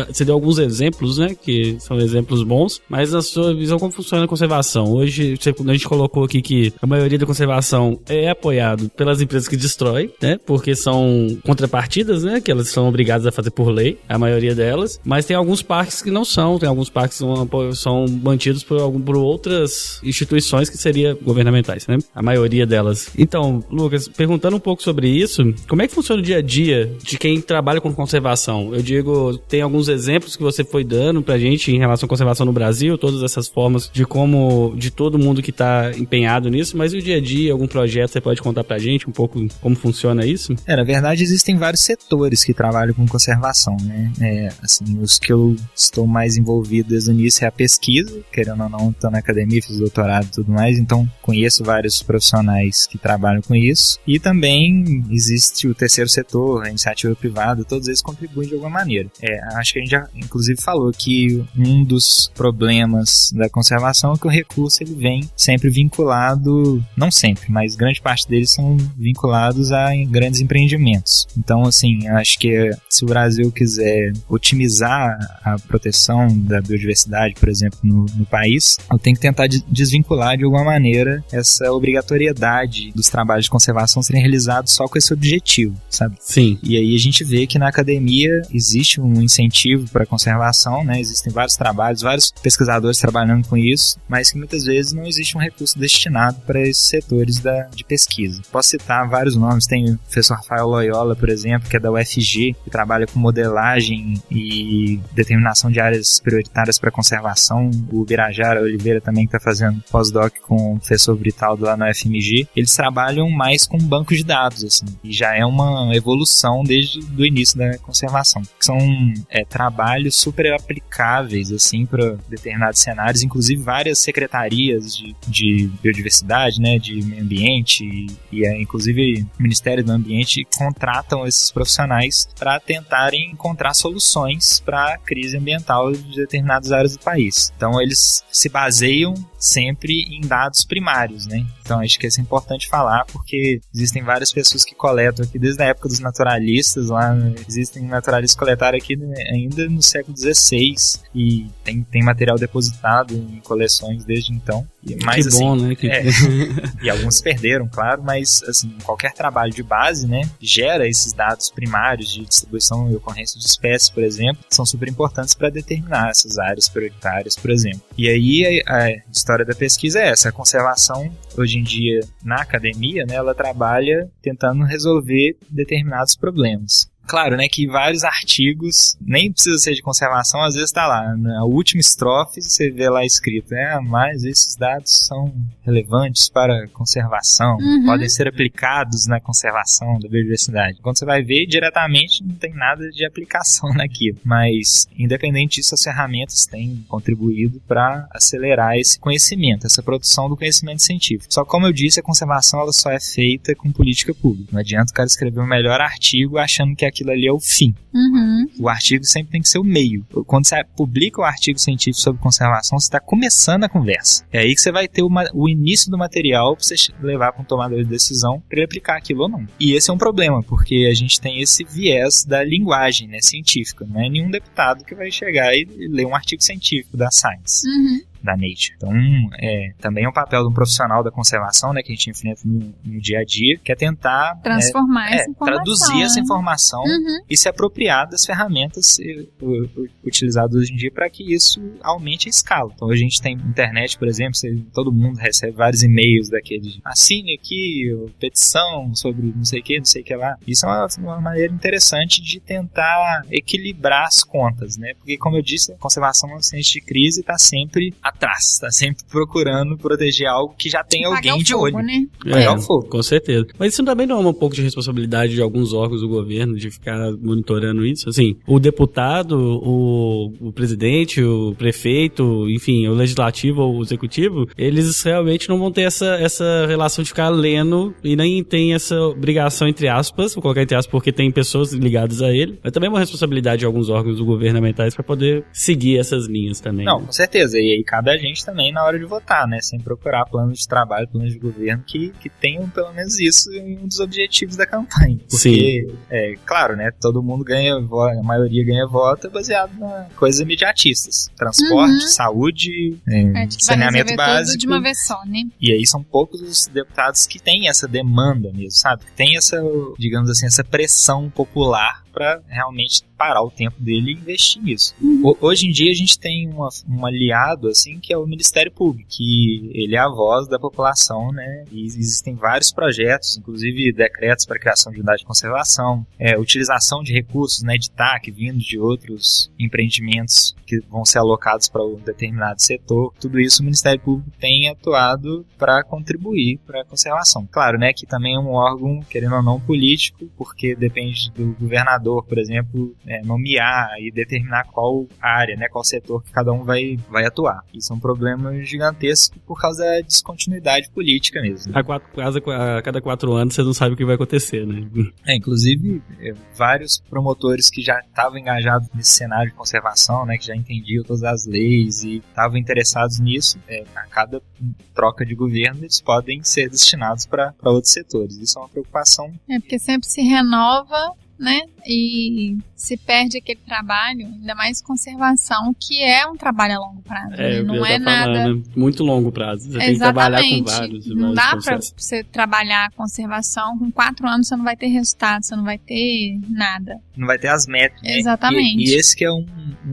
você deu alguns exemplos, né, que são exemplos bons, mas na sua visão, como funciona a conservação? Hoje, a gente colocou aqui que a maioria da conservação é apoiado pelas empresas que destroem, né, porque são contrapartidas, né, que elas são obrigadas a fazer por lei, a maioria delas, mas tem alguns parques que não são, tem alguns parques que são mantidos por outras instituições que seriam governamentais, né? A maioria delas. Então, Lucas, perguntando um pouco sobre isso, como é que funciona o dia a dia de quem trabalha com conservação? Eu digo, tem alguns exemplos que você foi dando pra gente em relação à conservação no Brasil, todas essas formas de todo mundo que tá empenhado nisso, mas o dia a dia, algum projeto, você pode contar pra gente um pouco como funciona isso? Na verdade, existem vários setores que trabalham com conservação, né? Assim, os que eu estou mais envolvido desde o início é a pesquisa, querendo ou não, estou na academia, fiz doutorado e tudo mais, então conheço vários profissionais que trabalham com isso. E também existe o terceiro setor, a iniciativa privada, todos eles contribuem de alguma maneira. Acho que a gente já, inclusive, falou que um dos problemas da conservação é que o recurso ele vem sempre vinculado, não sempre, mas grande parte deles são vinculados a grandes empreendimentos. Então, assim, acho que se o Brasil quiser otimizar a proteção da biodiversidade, por exemplo, no país, eu tenho que tentar desvincular de alguma maneira essa obrigatoriedade dos trabalhos de conservação serem realizados só com esse objetivo, sabe? Sim. E aí a gente vê que na academia existe um incentivo para a conservação, né? Existem vários trabalhos, vários pesquisadores trabalhando com isso, mas que muitas vezes não existe um recurso destinado para esses setores de pesquisa. Posso citar vários nomes, tem o professor Rafael Loyola, por exemplo, que é da UFG, que trabalha com modelagem e determinação de áreas prioritárias para conservação. O Birajara Oliveira também que está fazendo pós-doc com o professor Britaldo lá no FMG. Eles trabalham mais com banco de dados, assim, e já é uma evolução desde o início da conservação. São trabalhos super aplicáveis, assim, para determinados cenários, inclusive várias secretarias de biodiversidade, né, de meio ambiente e inclusive o Ministério do Ambiente contratam esses profissionais para tentarem encontrar soluções para a crise ambiental de determinadas áreas do país. Então eles se baseiam sempre em dados primários, né? Então acho que isso é importante falar, porque existem várias pessoas que coletam aqui desde a época dos naturalistas, lá existem naturalistas que coletaram aqui ainda no século XVI e tem material depositado em coleções desde então. Mas, que bom, assim, né? E alguns se perderam, claro, mas assim, qualquer trabalho de base, né, gera esses dados primários de distribuição e ocorrência de espécies, por exemplo, que são super importantes para determinar essas áreas prioritárias, por exemplo. E aí a história da pesquisa é essa, a conservação hoje em dia na academia, né, ela trabalha tentando resolver determinados problemas. Claro, né, que vários artigos, nem precisa ser de conservação, às vezes está lá, na última estrofe você vê lá escrito, mas esses dados são relevantes para a conservação, podem ser aplicados na conservação da biodiversidade. Quando você vai ver, diretamente não tem nada de aplicação naquilo, mas independente disso, as ferramentas têm contribuído para acelerar esse conhecimento, essa produção do conhecimento científico. Só que, como eu disse, a conservação ela só é feita com política pública. Não adianta o cara escrever o melhor artigo achando que aquilo ali é o fim. O artigo sempre tem que ser o meio. Quando você publica o artigo científico sobre conservação, você está começando a conversa. É aí que você vai ter o início do material para você levar para um tomador de decisão para ele aplicar aquilo ou não. E esse é um problema, porque a gente tem esse viés da linguagem, né, científica. Não é nenhum deputado que vai chegar e ler um artigo científico da Science. da Nature. Então, também é um papel de um profissional da conservação, né, que a gente enfrenta no dia a dia, que é tentar transformar essa informação, traduzir essa informação e se apropriar das ferramentas utilizadas hoje em dia para que isso aumente a escala. Então, a gente tem internet, por exemplo, todo mundo recebe vários e-mails daqueles, assine aqui, petição sobre não sei o que lá. Isso é uma maneira interessante de tentar equilibrar as contas, né? Porque, como eu disse, a conservação no ambiente de crise está sempre atrás, está sempre procurando proteger algo que já tem alguém de olho. Né? Pagar o fogo. Com certeza. Mas isso também não é um pouco de responsabilidade de alguns órgãos do governo de ficar monitorando isso? Assim, o deputado, o presidente, o prefeito, enfim, o legislativo ou o executivo, eles realmente não vão ter essa relação de ficar lendo e nem tem essa obrigação, entre aspas, vou colocar entre aspas porque tem pessoas ligadas a ele, mas também é uma responsabilidade de alguns órgãos governamentais para poder seguir essas linhas também. Não, né? Com certeza. E aí cabe a gente também na hora de votar, né? Sem procurar planos de trabalho, planos de governo que tenham pelo menos isso em um dos objetivos da campanha. Porque, claro, né? Todo mundo ganha voto, a maioria ganha voto baseado em coisas imediatistas. Transporte, saúde, saneamento básico. Tudo de uma vez só, né? E aí são poucos os deputados que têm essa demanda mesmo, sabe? Que tem essa, digamos assim, essa pressão popular para realmente parar o tempo dele e investir nisso. Hoje em dia a gente tem um aliado assim que é o Ministério Público, que ele é a voz da população, né? E existem vários projetos, inclusive decretos para a criação de unidade de conservação, utilização de recursos, né, de TAC vindos de outros empreendimentos que vão ser alocados para um determinado setor. Tudo isso o Ministério Público tem atuado para contribuir para a conservação. Claro, né, que também é um órgão, querendo ou não, político, porque depende do governador, por exemplo, nomear e determinar qual área, né, qual setor que cada um vai atuar. Isso é um problema gigantesco por causa da descontinuidade política mesmo. A cada 4 anos você não sabe o que vai acontecer, né? Inclusive, vários promotores que já estavam engajados nesse cenário de conservação, né, que já entendiam todas as leis e estavam interessados nisso, a cada troca de governo eles podem ser destinados para outros setores. Isso é uma preocupação. Porque sempre se renova, né? E se perde aquele trabalho, ainda mais conservação, que é um trabalho a longo prazo. Né? Não é nada. Muito longo prazo. Você tem que trabalhar com vários. Não dá pra você trabalhar a conservação. Com 4 anos você não vai ter resultado, você não vai ter nada. Não vai ter as métricas. Né? Exatamente. E esse que é um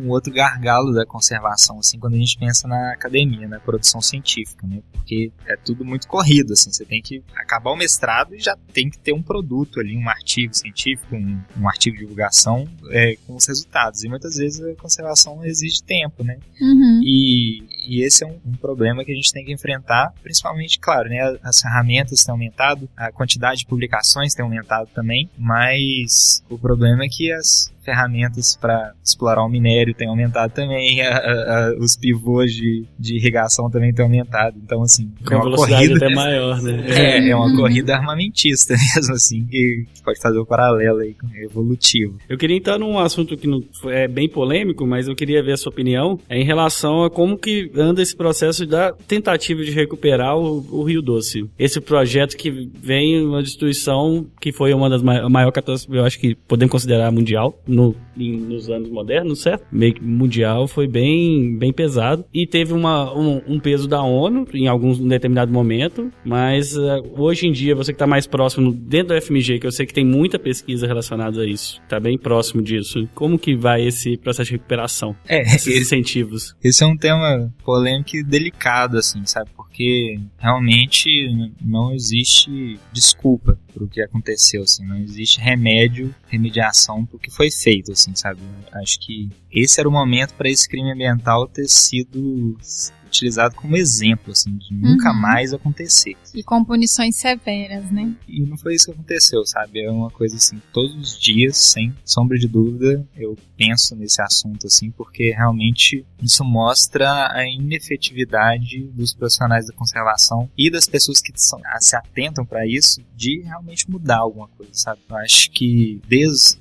outro gargalo da conservação, assim, quando a gente pensa na academia, na produção científica, né? Porque é tudo muito corrido, assim. Você tem que acabar o mestrado e já tem que ter um produto ali, um artigo científico, um artigo de divulgação com os resultados. E muitas vezes a conservação exige tempo, né? E esse é um problema que a gente tem que enfrentar, principalmente, claro, né? As ferramentas têm aumentado, a quantidade de publicações tem aumentado também, mas o problema é que as ferramentas para explorar o minério têm aumentado também, os pivôs de irrigação também têm aumentado. Então, assim, com uma velocidade até maior, né? É uma corrida armamentista mesmo, assim, que pode fazer o paralelo aí com o evolutivo. Eu queria entrar num assunto que é bem polêmico, mas eu queria ver a sua opinião em relação a como que anda esse processo da tentativa de recuperar o Rio Doce. Esse projeto que vem uma destruição que foi uma das maiores catástrofes, eu acho que podemos considerar mundial, nos anos modernos, certo? Meio que mundial, foi bem pesado e teve um peso da ONU em determinado momento, mas hoje em dia, você que está mais próximo dentro do FMG, que eu sei que tem muita pesquisa relacionada a isso, está bem próximo disso, como que vai esse processo de recuperação? Esses incentivos? Esse é um tema polêmico e delicado, assim, sabe? Porque realmente não existe desculpa pro que aconteceu, assim, não existe remediação pro que foi feito, assim, sabe? Acho que esse era o momento para esse crime ambiental ter sido utilizado como exemplo, assim, de nunca mais acontecer. E com punições severas, né? E não foi isso que aconteceu, sabe? É uma coisa assim, todos os dias, sem sombra de dúvida, eu penso nesse assunto, assim, porque realmente isso mostra a inefetividade dos profissionais da conservação e das pessoas que se atentam para isso, de realmente mudar alguma coisa, sabe? Eu acho que desde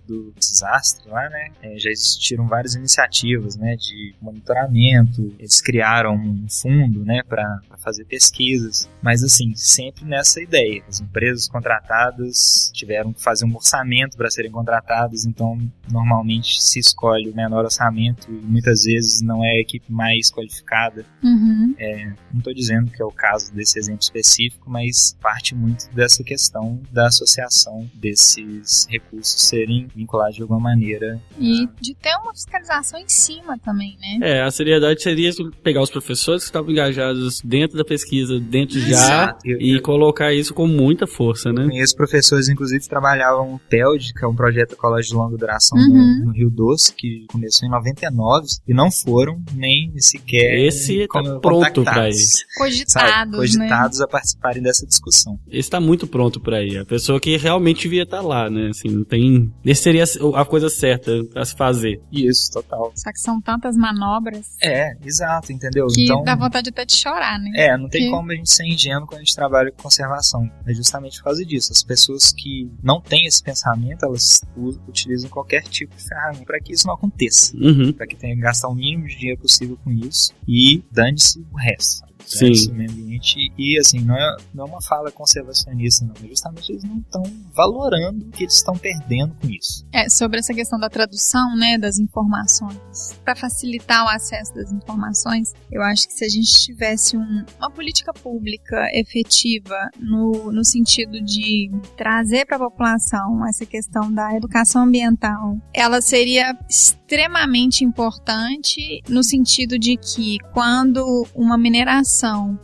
o desastre lá, né, já existiram várias iniciativas, né, de monitoramento. Eles criaram criaram um fundo, né, para fazer pesquisas, mas assim, sempre nessa ideia. As empresas contratadas tiveram que fazer um orçamento para serem contratadas, então normalmente se escolhe o menor orçamento e muitas vezes não é a equipe mais qualificada. Não estou dizendo que é o caso desse exemplo específico, mas parte muito dessa questão da associação desses recursos serem vinculados de alguma maneira. E de ter uma fiscalização em cima também, né? A seriedade seria pegar os professores que estavam engajados dentro da pesquisa, dentro já, e colocar isso com muita força, né? Conheço professores, inclusive, que trabalhavam no PELD, que é um projeto ecológico de longa duração no Rio Doce, que começou em 99, e não foram nem sequer esse tá pronto para isso. Cogitados a participarem dessa discussão. Esse tá muito pronto para ir. A pessoa que realmente devia estar lá, né? Assim, não tem... Esse seria a coisa certa a se fazer. Isso, total. Só que são tantas manobras. Exato, entendeu? Que então, dá vontade até de chorar, né? Não tem como a gente ser ingênuo quando a gente trabalha com conservação. É justamente por causa disso. As pessoas que não têm esse pensamento, elas utilizam qualquer tipo de ferramenta para que isso não aconteça. Para que tenha que gastar o mínimo de dinheiro possível com isso e dane-se o resto. O meio ambiente. E assim, não é uma fala conservacionista, não. Justamente eles não estão valorando o que eles estão perdendo com isso. Sobre essa questão da tradução, né, das informações. Para facilitar o acesso das informações, eu acho que se a gente tivesse uma política pública efetiva no sentido de trazer para a população essa questão da educação ambiental, ela seria extremamente importante no sentido de que quando uma mineração,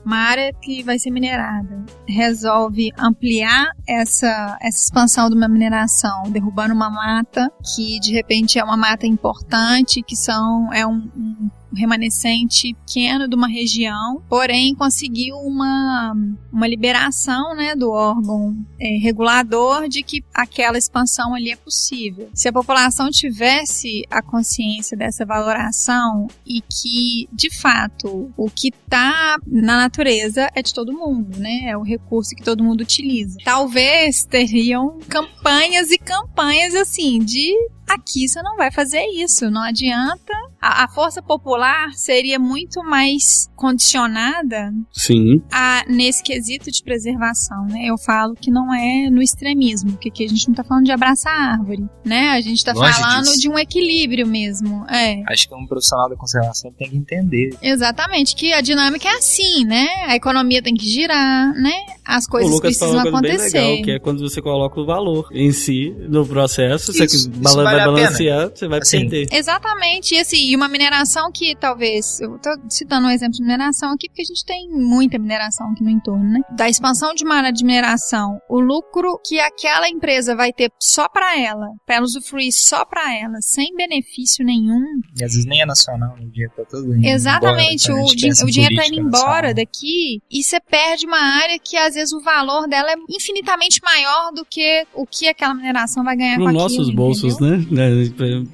uma área que vai ser minerada, resolve ampliar essa expansão de uma mineração, derrubando uma mata que de repente é uma mata importante, que é um remanescente pequeno de uma região, porém conseguiu uma liberação, né, do órgão regulador de que aquela expansão ali é possível. Se a população tivesse a consciência dessa valoração e que, de fato, o que está na natureza é de todo mundo, né, é o recurso que todo mundo utiliza, talvez teriam campanhas e campanhas assim de aqui você não vai fazer isso, não adianta. A força popular seria muito mais condicionada nesse quesito de preservação, né? Eu falo que não é no extremismo, porque aqui a gente não tá falando de abraçar a árvore, né? A gente tá falando de um equilíbrio mesmo. Acho que um profissional da conservação tem que entender. Exatamente, que a dinâmica é assim, né? A economia tem que girar, né? As coisas precisam acontecer. Bem legal, que é quando você coloca o valor em si no processo, você vai balancear, você vai perder. Exatamente, e assim, uma mineração que talvez, eu tô citando um exemplo de mineração aqui porque a gente tem muita mineração aqui no entorno, né? Da expansão de uma área de mineração, o lucro que aquela empresa vai ter só pra ela usufruir só pra ela, sem benefício nenhum. E às vezes nem é nacional, o dinheiro tá todo indo exatamente, embora, o dinheiro tá indo embora daqui e você perde uma área que às vezes o valor dela é infinitamente maior do que o que aquela mineração vai ganhar com aquilo. Nos nossos bolsos, entendeu? né?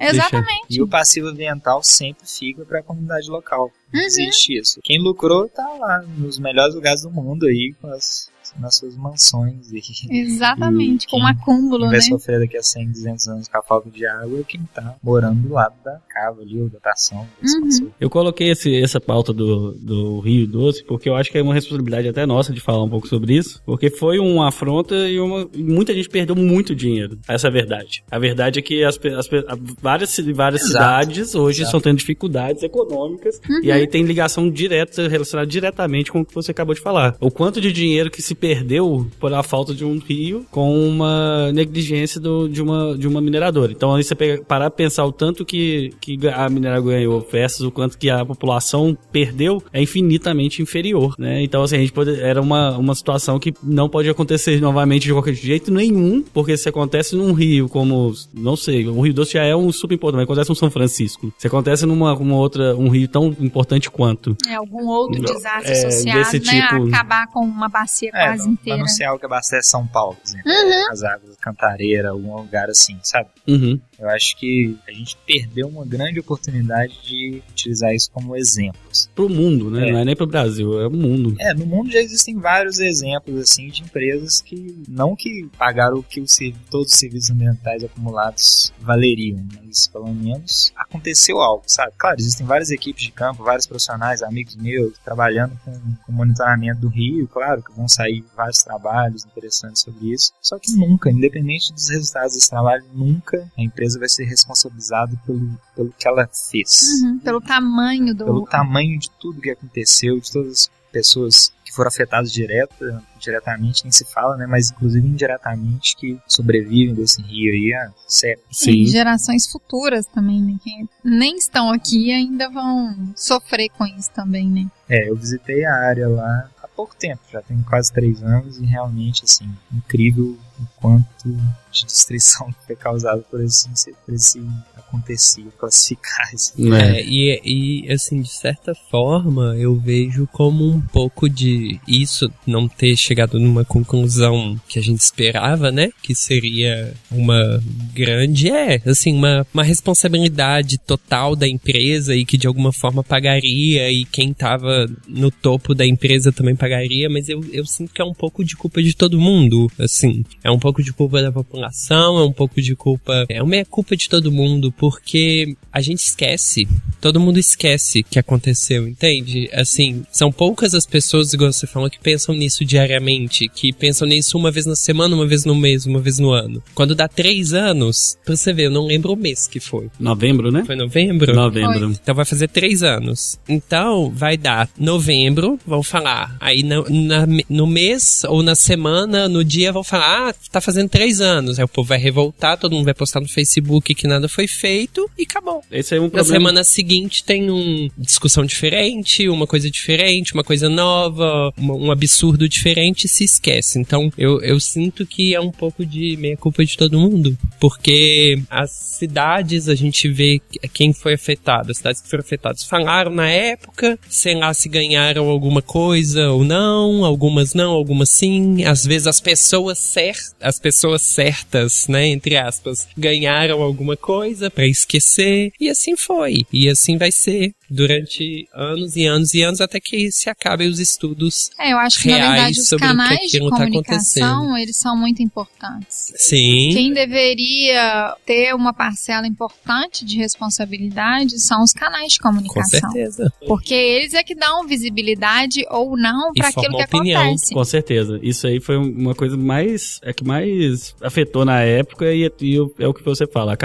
Exatamente. E o passivo ambiental sempre fica para a comunidade local. Existe isso. Quem lucrou tá lá nos melhores lugares do mundo aí nas suas mansões. Exatamente, com um acúmulo, né? Quem vai sofrer daqui a 100, 200 anos com a falta de água é quem tá morando do lado da cava ali, ou da datação. Eu coloquei essa pauta do Rio Doce porque eu acho que é uma responsabilidade até nossa de falar um pouco sobre isso, porque foi uma afronta e muita gente perdeu muito dinheiro. Essa é a verdade. A verdade é que várias cidades hoje estão tendo dificuldades econômicas e aí tem ligação direta, relacionada diretamente com o que você acabou de falar. O quanto de dinheiro que se perdeu por a falta de um rio com uma negligência de uma mineradora. Então aí você parar pra pensar o tanto que a mineradora ganhou versus o quanto que a população perdeu é infinitamente inferior, né? Então assim, era uma situação que não pode acontecer novamente de qualquer jeito nenhum, porque se acontece num rio como, não sei, o Rio Doce já é um super importante, mas acontece no São Francisco. Se acontece um rio tão importante quanto. Algum outro desastre associado, né? Tipo... Acabar com uma bacia quase inteira. Manancial que abastece São Paulo, por exemplo. As águas, Cantareira, algum lugar assim, sabe? Eu acho que a gente perdeu uma grande oportunidade de utilizar isso como exemplos. Pro mundo, né? Não é nem pro Brasil, é o mundo. No mundo já existem vários exemplos, assim, de empresas que não que pagaram o que todos os serviços ambientais acumulados valeriam, mas pelo menos aconteceu algo, sabe? Claro, existem várias equipes de campo, vários profissionais, amigos meus, trabalhando com monitoramento do rio, claro, que vão sair vários trabalhos interessantes sobre isso, só que nunca, independente dos resultados desse trabalho, nunca a empresa vai ser responsabilizada pelo que ela fez. Pelo tamanho Pelo tamanho de tudo que aconteceu, de todas as pessoas que foram afetadas diretamente, nem se fala, né? Mas inclusive indiretamente, que sobrevivem desse rio aí há séculos. Sim. Gerações futuras também, né? Que nem estão aqui e ainda vão sofrer com isso também, né? Eu visitei a área lá há pouco tempo, já tem quase 3 anos, e realmente, assim, incrível o quanto de destruição que foi causada por esse acontecer, classificar isso. E assim, de certa forma, eu vejo como um pouco de isso não ter chegado numa conclusão que a gente esperava, né? Que seria uma grande, uma responsabilidade total da empresa e que de alguma forma pagaria, e quem tava no topo da empresa também pagaria, mas eu sinto que é um pouco de culpa de todo mundo, assim. É um pouco de culpa da população, é um pouco de culpa... É uma culpa de todo mundo, porque a gente esquece. Todo mundo esquece que aconteceu, entende? Assim, são poucas as pessoas, igual você falou, que pensam nisso diariamente, que pensam nisso uma vez na semana, uma vez no mês, uma vez no ano. Quando dá 3 anos, pra você ver, eu não lembro o mês que foi. Novembro, né? Foi novembro? Novembro. Então vai fazer 3 anos. Então, vai dar novembro, vão falar. Aí no mês, ou na semana, no dia, vão falar, tá fazendo 3 anos. Aí o povo vai revoltar, todo mundo vai postar no Facebook que nada foi feito, e acabou. Esse é um Na problema. semana seguinte tem uma discussão diferente, uma coisa diferente, uma coisa nova, um absurdo diferente, e se esquece. Então, eu sinto que é um pouco de meia culpa de todo mundo, porque as cidades, a gente vê quem foi afetado, as cidades que foram afetadas falaram na época, sei lá se ganharam alguma coisa ou não, algumas não, algumas sim, às vezes as pessoas certas, né, entre aspas, ganharam alguma coisa pra esquecer, e assim foi, e assim vai ser durante anos e anos e anos, até que se acabem os estudos eu acho que, na verdade, os canais de comunicação, eles são muito importantes. Sim. Quem deveria ter uma parcela importante de responsabilidade são os canais de comunicação. Com certeza. Porque eles é que dão visibilidade ou não para aquilo que acontece. Com certeza. Isso aí foi uma coisa que mais afetou na época, e é o que você fala,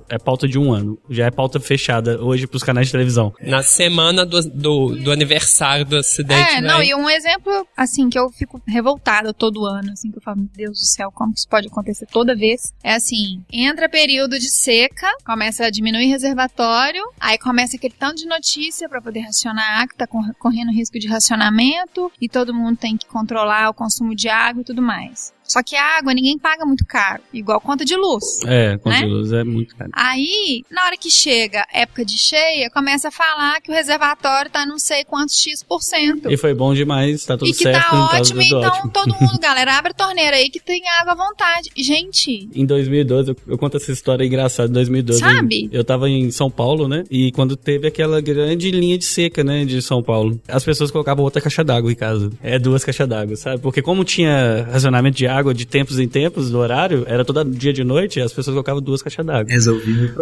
é pauta de 1 ano. Já é pauta fechada hoje pros canais de televisão. Na semana do aniversário do acidente, e um exemplo, assim, que eu fico revoltada todo ano, assim, que eu falo, meu Deus do céu, como que isso pode acontecer toda vez? É assim, entra período de seca, começa a diminuir reservatório, aí começa aquele tanto de notícia pra poder racionar água, que tá correndo risco de racionamento, e todo mundo tem que controlar o consumo de água e tudo mais. Só que a água ninguém paga muito caro, igual conta de luz. Conta de luz é muito caro. Aí, na hora que chega época de cheia, começa a falar que o reservatório tá não sei quantos X%. E foi bom demais, tá tudo certo. E que tá ótimo, então todo mundo, galera, abre a torneira aí que tem água à vontade. Gente... Em 2012, eu conto essa história engraçada, em 2012... Sabe? Eu tava em São Paulo, né? E quando teve aquela grande linha de seca, né, de São Paulo, as pessoas colocavam outra caixa d'água em casa. 2 caixas d'água, sabe? Porque como tinha racionamento de água de tempos em tempos, do horário, era todo dia de noite, as pessoas colocavam 2 caixas d'água.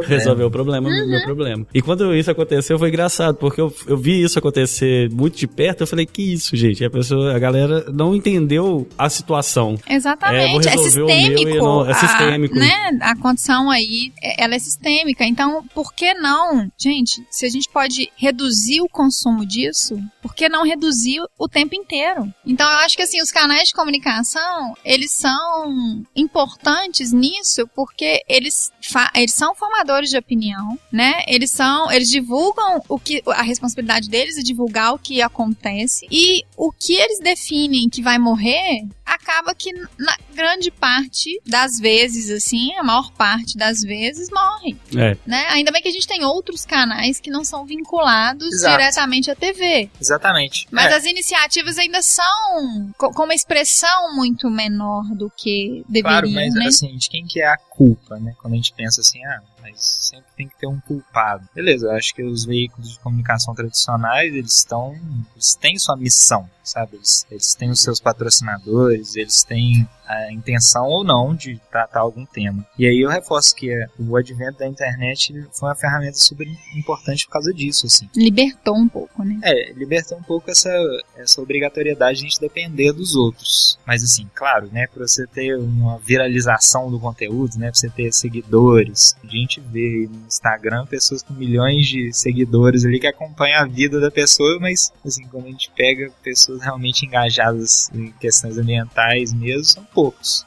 Resolveu o problema, meu problema. E quando isso aconteceu, foi engraçado, porque eu vi isso acontecer muito de perto, eu falei, que isso, gente? A galera não entendeu a situação. Exatamente, é sistêmico. É sistêmico. A condição aí, ela é sistêmica, então, por que não? Gente, se a gente pode reduzir o consumo disso, por que não reduzir o tempo inteiro? Então, eu acho que, assim, os canais de comunicação, eles eles são importantes nisso porque eles são formadores de opinião, né? Eles divulgam a responsabilidade deles é divulgar o que acontece, e o que eles definem que vai morrer acaba que na grande parte das vezes, assim, a maior parte das vezes morre. Né? Ainda bem que a gente tem outros canais que não são vinculados diretamente à TV. Exatamente. Mas as iniciativas ainda são com uma expressão muito menor do que deveriam, claro, mas né? assim, de quem que é a culpa, né? Quando a gente pensa assim, mas sempre tem que ter um culpado. Beleza, eu acho que os veículos de comunicação tradicionais, eles têm sua missão, sabe? Eles têm os seus patrocinadores, eles têm a intenção ou não de tratar algum tema. E aí eu reforço que o advento da internet foi uma ferramenta super importante por causa disso, assim. Libertou um pouco, né? Libertou um pouco essa obrigatoriedade de a gente depender dos outros. Mas assim, claro, né, pra você ter uma viralização do conteúdo, né, pra você ter seguidores, a gente vê no Instagram pessoas com milhões de seguidores ali que acompanham a vida da pessoa, mas assim, quando a gente pega pessoas realmente engajadas em questões ambientais mesmo, são poucos.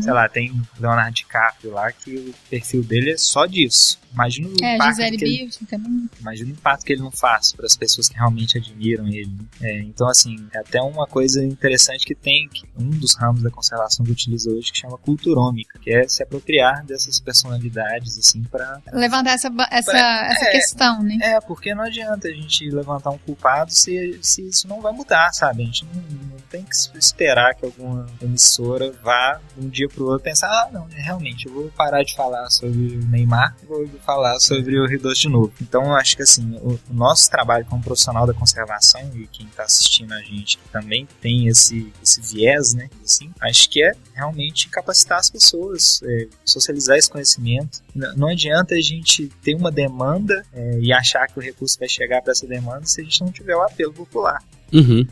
Sei lá, tem Leonardo DiCaprio lá que o perfil dele é só disso. Imagina o impacto também. Imagina o impacto que ele não faz para as pessoas que realmente admiram ele. Então, assim, é até uma coisa interessante que tem um dos ramos da conservação que utiliza hoje que chama culturômica, que é se apropriar dessas personalidades, assim, para levantar essa questão, né? Porque não adianta a gente levantar um culpado se isso não vai mudar, sabe? A gente não tem que esperar que alguma emissora vá de um dia pro outro pensar, não, realmente, eu vou parar de falar sobre o Neymar e vou falar sobre o Rio Doce de novo. Então eu acho que assim, o nosso trabalho como profissional da conservação, e quem está assistindo a gente também tem esse viés, né? Assim, acho que é realmente capacitar as pessoas, socializar esse conhecimento. Não adianta a gente ter uma demanda e achar que o recurso vai chegar para essa demanda se a gente não tiver o apelo popular.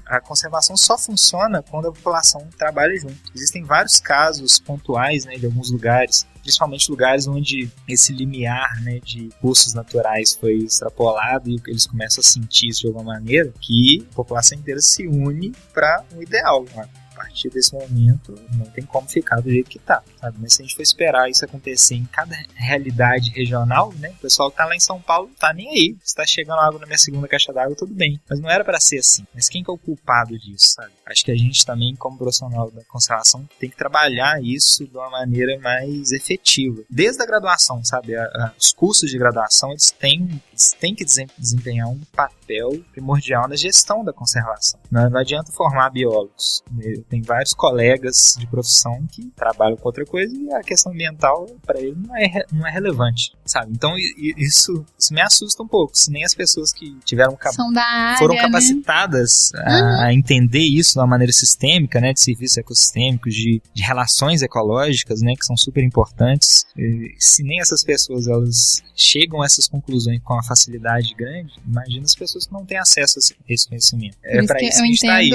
A conservação só funciona quando a população trabalha junto. Existem vários casos pontuais, né, de alguns lugares, principalmente lugares onde esse limiar, né, de recursos naturais foi extrapolado e eles começam a sentir isso de alguma maneira, que a população inteira se une para um ideal, né? A partir desse momento não tem como ficar do jeito que tá, sabe? Mas se a gente for esperar isso acontecer em cada realidade regional, né? O pessoal que tá lá em São Paulo não tá nem aí. Se tá chegando água na minha segunda caixa d'água, tudo bem. Mas não era para ser assim. Mas quem que é o culpado disso, sabe? Acho que a gente também, como profissional da conservação, tem que trabalhar isso de uma maneira mais efetiva. Desde a graduação, sabe? Os cursos de graduação, eles têm que desempenhar um papel primordial na gestão da conservação. Não adianta formar biólogos. Tem vários colegas de profissão que trabalham com outra coisa e a questão ambiental para ele não é relevante, sabe? Então isso me assusta um pouco. Se nem as pessoas que são da área, foram capacitadas, né, a entender isso de uma maneira sistêmica, né, de serviços ecossistêmicos, de relações ecológicas, né, que são super importantes. Se nem essas pessoas elas chegam a essas conclusões com uma facilidade grande, imagina as pessoas que não têm acesso a esse conhecimento. É para isso que a gente está aí.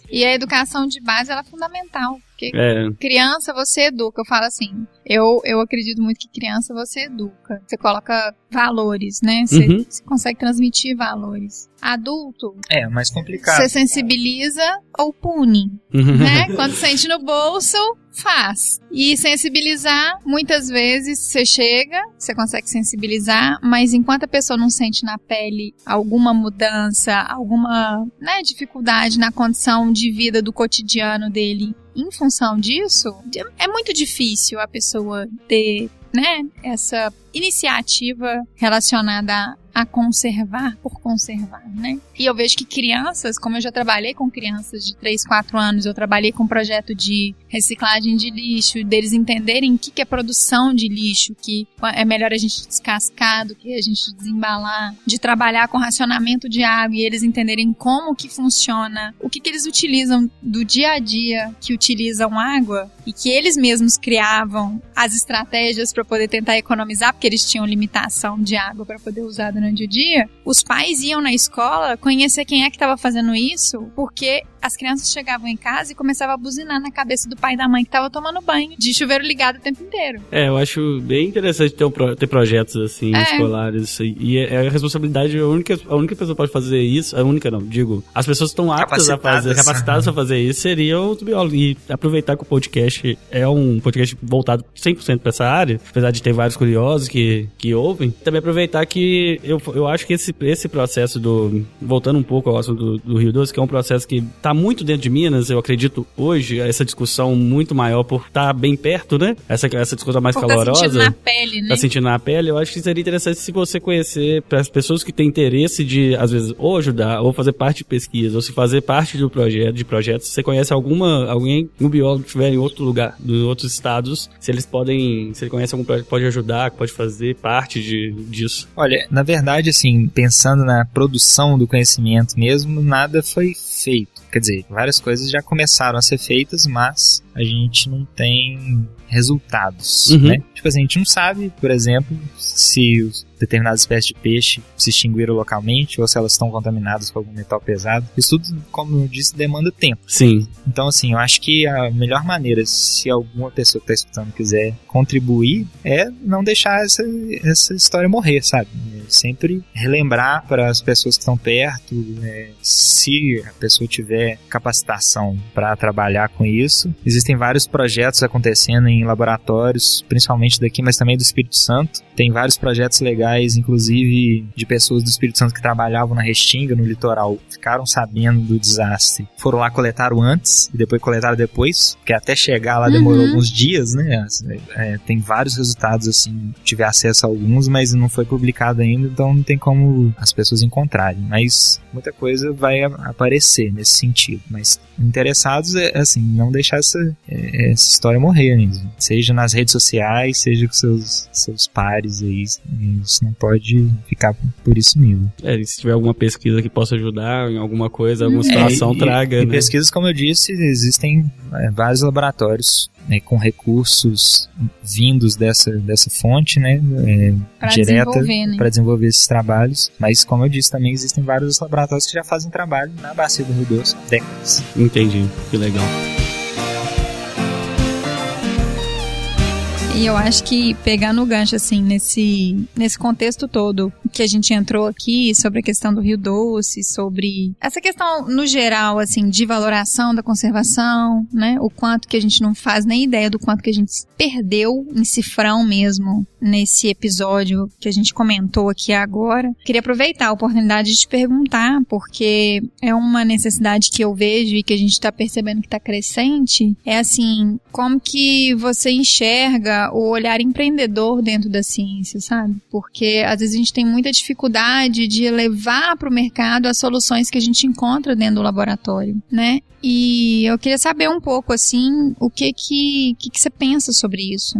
E a educação de base ela é fundamental. Porque criança você educa. Eu falo assim, eu acredito muito que criança você educa. Você coloca valores, né? Você consegue transmitir valores. Adulto... é mais complicado. Você sensibiliza ou pune, né? Quando sente no bolso, faz. E sensibilizar, muitas vezes você chega, você consegue sensibilizar, mas enquanto a pessoa não sente na pele alguma mudança, alguma, né, dificuldade na condição de vida do cotidiano dele, em função disso, é muito difícil a pessoa ter, né, essa iniciativa relacionada a conservar por conservar, né? E eu vejo que crianças, como eu já trabalhei com crianças de 3, 4 anos, eu trabalhei com um projeto de reciclagem de lixo, deles entenderem o que é produção de lixo, que é melhor a gente descascar do que a gente desembalar, de trabalhar com racionamento de água e eles entenderem como que funciona, o que eles utilizam do dia a dia que utilizam água e que eles mesmos criavam as estratégias para poder tentar economizar, porque eles tinham limitação de água para poder usar durante durante o dia, os pais iam na escola conhecer quem é que estava fazendo isso, porque as crianças chegavam em casa e começavam a buzinar na cabeça do pai e da mãe que estava tomando banho, de chuveiro ligado o tempo inteiro. Eu acho bem interessante ter projetos assim, escolares. E a responsabilidade, a única pessoa que pode fazer isso, a única não, digo, as pessoas estão aptas a fazer, capacitadas a fazer isso, seriam os biólogos. E aproveitar que o podcast é um podcast voltado 100% para essa área, apesar de ter vários curiosos que ouvem, também aproveitar que eu acho que esse processo voltando um pouco ao assunto do Rio Doce, que é um processo que tá muito dentro de Minas, eu acredito hoje, essa discussão muito maior por estar bem perto, né? Essa discussão mais calorosa. Tá sentindo na pele, né? Tá sentindo na pele, eu acho que seria interessante se você conhecer, para as pessoas que têm interesse de, às vezes, ou ajudar, ou fazer parte de pesquisa, ou se fazer parte do projeto, se você conhece alguém, um biólogo que estiver em outro lugar, em outros estados, se ele conhece algum projeto que pode ajudar, que pode fazer parte disso. Olha, na verdade, assim, pensando na produção do conhecimento mesmo, nada foi feito. Quer dizer, várias coisas já começaram a ser feitas, mas a gente não tem resultados, né? Tipo assim, a gente não sabe, por exemplo, se determinadas espécies de peixe se extinguiram localmente ou se elas estão contaminadas com algum metal pesado. Isso tudo, como eu disse, demanda tempo. Sim. Então, assim, eu acho que a melhor maneira, se alguma pessoa que está escutando quiser contribuir, é não deixar essa história morrer, sabe? Sempre relembrar para as pessoas que estão perto, se a pessoa tiver capacitação para trabalhar com isso. Existem vários projetos acontecendo em laboratórios, principalmente daqui, mas também do Espírito Santo. Tem vários projetos legais, inclusive de pessoas do Espírito Santo que trabalhavam na Restinga, no litoral, ficaram sabendo do desastre. Foram lá, coletaram antes e depois coletaram depois, porque até chegar lá demorou alguns dias, né? Tem vários resultados, assim, tive acesso a alguns, mas não foi publicado ainda, então não tem como as pessoas encontrarem. Mas muita coisa vai aparecer nesse sentido. Mas interessados assim, não deixar essa história morrer mesmo. Seja nas redes sociais, seja com seus pares aí. Isso não pode ficar por isso mesmo. Se tiver alguma pesquisa que possa ajudar em alguma coisa, alguma situação, traga. E né? pesquisas, como eu disse, existem vários laboratórios com recursos vindos dessa fonte, né, direta, para desenvolver esses trabalhos. Mas, como eu disse, também existem vários laboratórios que já fazem trabalho na bacia do Rio Doce há décadas. Entendi, que legal. E eu acho que pegando o gancho, assim, nesse contexto todo que a gente entrou aqui, sobre a questão do Rio Doce, sobre essa questão, no geral, assim, de valoração da conservação, né? O quanto que a gente não faz nem ideia do quanto que a gente perdeu em cifrão mesmo nesse episódio que a gente comentou aqui agora. Queria aproveitar a oportunidade de te perguntar, porque é uma necessidade que eu vejo e que a gente está percebendo que está crescente, é assim, como que você enxerga o olhar empreendedor dentro da ciência, sabe? Porque às vezes a gente tem muita dificuldade de levar para o mercado as soluções que a gente encontra dentro do laboratório, né? E eu queria saber um pouco, assim, o que você pensa sobre isso?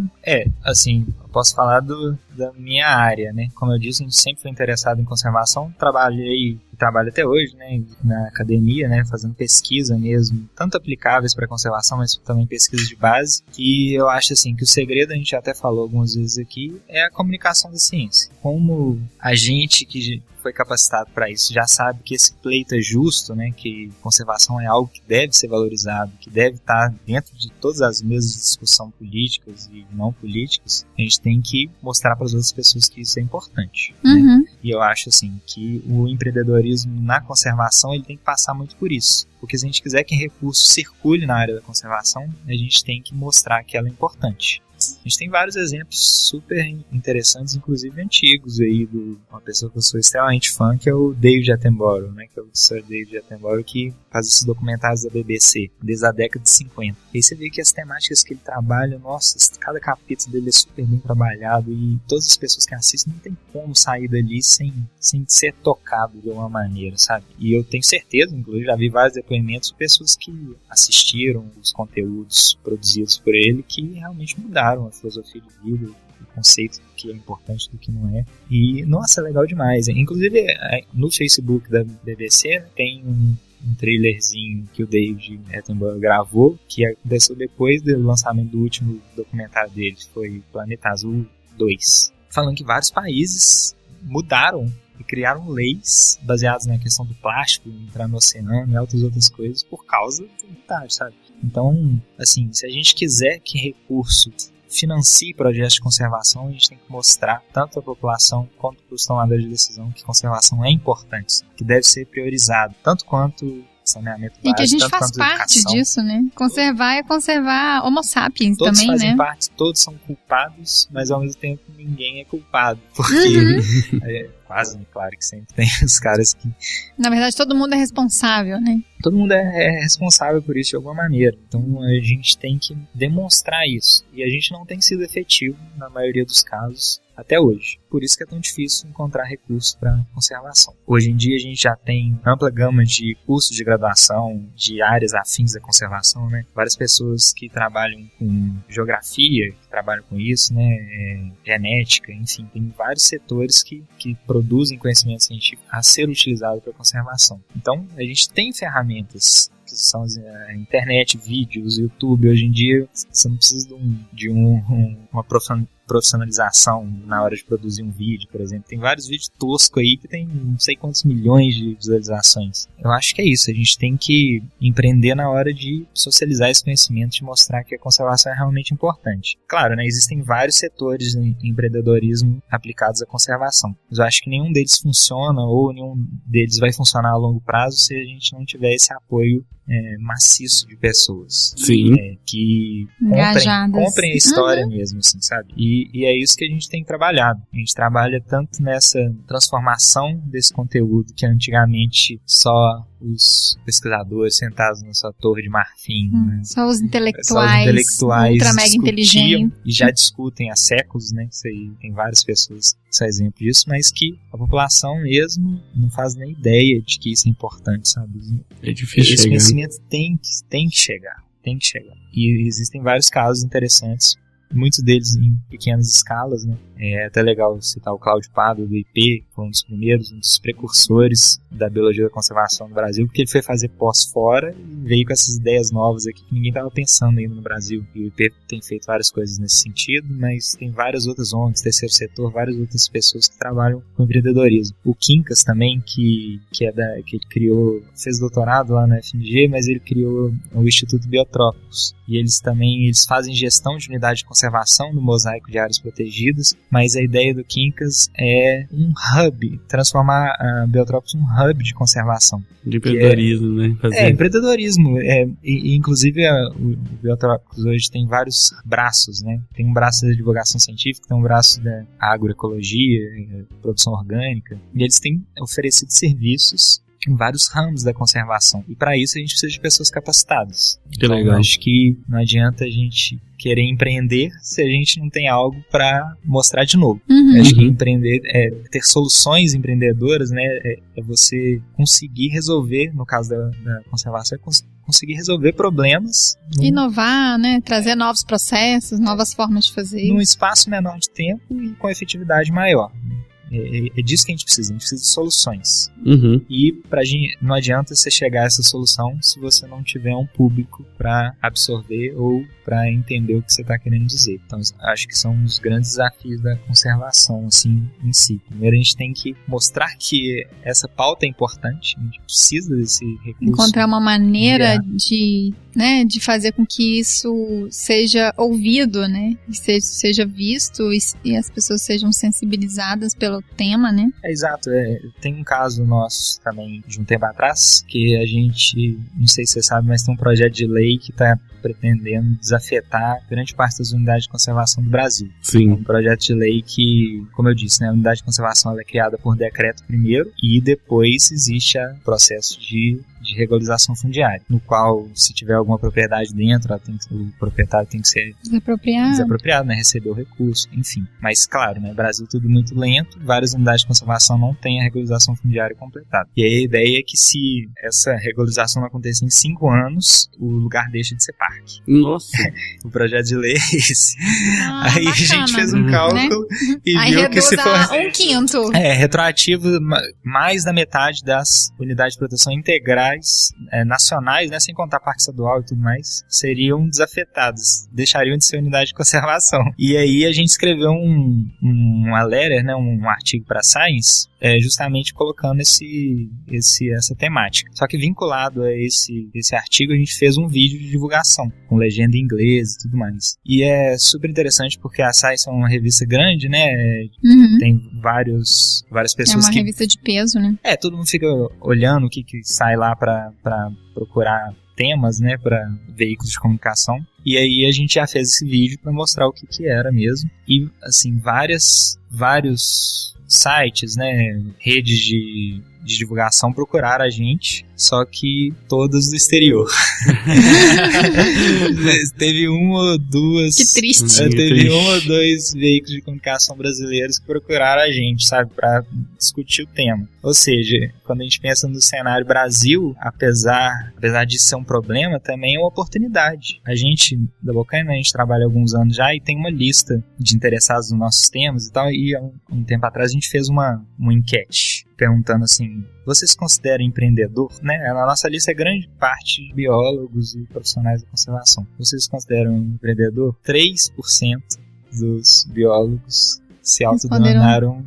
Assim, eu posso falar da minha área, né? Como eu disse, a gente sempre foi interessado em conservação, trabalho até hoje, né, na academia, né, fazendo pesquisa mesmo, tanto aplicáveis para conservação, mas também pesquisa de base. E eu acho assim que o segredo, a gente até falou algumas vezes aqui, é a comunicação da ciência. Como a gente que foi capacitado para isso já sabe que esse pleito é justo, né, que conservação é algo que deve ser valorizado, que deve estar dentro de todas as mesas de discussão políticas e não políticas, a gente tem que mostrar para as outras pessoas que isso é importante. Né? E eu acho assim que o empreendedorismo na conservação ele tem que passar muito por isso. Porque se a gente quiser que recurso circule na área da conservação, a gente tem que mostrar que ela é importante. A gente tem vários exemplos super interessantes, inclusive antigos aí, de uma pessoa que eu sou extremamente fã, que é o David Attenborough, né? Que é o Sir David Attenborough, que faz esses documentários da BBC desde a década de 50. E aí você vê que as temáticas que ele trabalha, nossa, cada capítulo dele é super bem trabalhado e todas as pessoas que assistem não tem como sair dali sem ser tocado de alguma maneira, sabe? E eu tenho certeza, inclusive já vi vários depoimentos de pessoas que assistiram os conteúdos produzidos por ele que realmente mudaram a filosofia de vida, o conceito do que é importante e do que não é. E, nossa, é legal demais. Inclusive, no Facebook da BBC tem um trailerzinho que o David Attenborough gravou, que aconteceu depois do lançamento do último documentário dele, que foi Planeta Azul 2. Falando que vários países mudaram e criaram leis baseadas na questão do plástico entrar no oceano e outras coisas por causa da vontade, sabe? Então, assim, se a gente quiser que recurso financie projetos de conservação, a gente tem que mostrar tanto à população quanto para os tomadores de decisão que conservação é importante, que deve ser priorizado, tanto quanto saneamento básico, e que a gente faz parte disso, né? Conservar é conservar Homo sapiens todos também, fazem né? parte, todos são culpados, mas ao mesmo tempo ninguém é culpado, porque é quase claro que sempre tem os caras que... Na verdade, todo mundo é responsável, né? Todo mundo é responsável por isso de alguma maneira. Então a gente tem que demonstrar isso. E a gente não tem sido efetivo na maioria dos casos até hoje. Por isso que é tão difícil encontrar recursos para conservação. Hoje em dia a gente já tem ampla gama de cursos de graduação, de áreas afins da conservação, né? Várias pessoas que trabalham com geografia, que trabalham com isso, né? Genética, enfim, tem vários setores que produzem conhecimento científico a ser utilizado para conservação. Então a gente tem ferramentas que são a internet, vídeos, YouTube. Hoje em dia você não precisa de uma profissionalização na hora de produzir um vídeo, por exemplo. Tem vários vídeos toscos aí que tem não sei quantos milhões de visualizações. Eu acho que é isso, a gente tem que empreender na hora de socializar esse conhecimento, de mostrar que a conservação é realmente importante. Claro, né, existem vários setores de empreendedorismo aplicados à conservação, mas eu acho que nenhum deles funciona ou nenhum deles vai funcionar a longo prazo se a gente não tiver esse apoio maciço de pessoas. Sim. Que comprem a história mesmo, assim, sabe? E é isso que a gente tem trabalhado. A gente trabalha tanto nessa transformação desse conteúdo que antigamente só os pesquisadores sentados na sua torre de marfim, né? Só os intelectuais ultra mega inteligentes e já discutem há séculos, né? Isso aí, tem várias pessoas que são exemplo disso, mas que a população mesmo não faz nem ideia de que isso é importante, sabe? É difícil. Esse conhecimento tem que chegar. E existem vários casos interessantes, muitos deles em pequenas escalas, né? É até legal citar o Cláudio Pádua, do IP, que foi um dos primeiros, um dos precursores da biologia da conservação no Brasil, porque ele foi fazer pós fora e veio com essas ideias novas aqui que ninguém estava pensando ainda no Brasil. E o IP tem feito várias coisas nesse sentido, mas tem várias outras ONGs, terceiro setor, várias outras pessoas que trabalham com empreendedorismo. O Quincas também, que ele criou, fez doutorado lá na FMG, mas ele criou o Instituto Biotrópicos. E eles fazem gestão de unidade de conservação no mosaico de áreas protegidas, mas a ideia do Quincas é um hub, transformar a Biotrópicos num hub de conservação. De empreendedorismo, né? Empreendedorismo. Inclusive, o Biotrópicos hoje tem vários braços, né? Tem um braço da divulgação científica, tem um braço da agroecologia, produção orgânica, e eles têm oferecido serviços em vários ramos da conservação. E para isso a gente precisa de pessoas capacitadas. Que legal. Acho que não adianta a gente querer empreender se a gente não tem algo para mostrar de novo. Acho que empreender ter soluções empreendedoras, né? É você conseguir resolver, no caso da conservação, conseguir resolver problemas. Inovar, né? Trazer novos processos, novas formas de fazer. Num espaço menor de tempo e com efetividade maior. É disso que a gente precisa de soluções. E não adianta você chegar a essa solução se você não tiver um público para absorver ou para entender o que você está querendo dizer. Então, acho que são um dos grandes desafios da conservação, assim, em si. Primeiro, a gente tem que mostrar que essa pauta é importante, a gente precisa desse recurso. Encontrar uma maneira de fazer com que isso seja ouvido, né? Que seja visto e as pessoas sejam sensibilizadas pelo tema, né? Exato. Tem um caso nosso também de um tempo atrás que a gente, não sei se você sabe, mas tem um projeto de lei que está pretendendo desafetar grande parte das unidades de conservação do Brasil. Sim. É um projeto de lei que, como eu disse, né, a unidade de conservação ela é criada por decreto primeiro e depois existe o processo de regularização fundiária, no qual, se tiver alguma propriedade dentro, o proprietário tem que ser desapropriado, né, receber o recurso, enfim. Mas, claro, né, Brasil tudo muito lento, várias unidades de conservação não têm a regularização fundiária completada. E aí a ideia é que se essa regularização não acontecer em 5 anos, o lugar deixa de ser parque. parque. Nossa. O projeto de lei é esse. Aí Bacana, a gente fez um cálculo, né? E aí viu que se for... um quinto. Retroativo, mais da metade das unidades de proteção integrais nacionais, né, sem contar parque estadual e tudo mais, seriam desafetadas, deixariam de ser unidade de conservação. E aí a gente escreveu uma letter, né, um artigo para Science, justamente colocando essa temática. Só que vinculado a esse artigo, a gente fez um vídeo de divulgação, com legenda em inglês e tudo mais. E é super interessante porque a Science é uma revista grande, né? Tem várias pessoas é uma revista de peso, né? Todo mundo fica olhando o que sai lá para procurar temas, né, para veículos de comunicação. E aí a gente já fez esse vídeo para mostrar o que era mesmo. E, assim, vários sites, né, redes de divulgação procuraram a gente, só que todas do exterior. Teve uma ou duas... Que triste. Teve um ou dois veículos de comunicação brasileiros que procuraram a gente, sabe, para discutir o tema. Ou seja, quando a gente pensa no cenário Brasil, apesar de ser um problema, também é uma oportunidade. A gente, da Bocaina, a gente trabalha há alguns anos já e tem uma lista de interessados nos nossos temas e tal, e há um tempo atrás a gente fez uma enquete perguntando assim, você se considera empreendedor? Né? Na nossa lista é grande parte de biólogos e profissionais da conservação. Vocês se consideram empreendedor? 3% dos biólogos se autodenominaram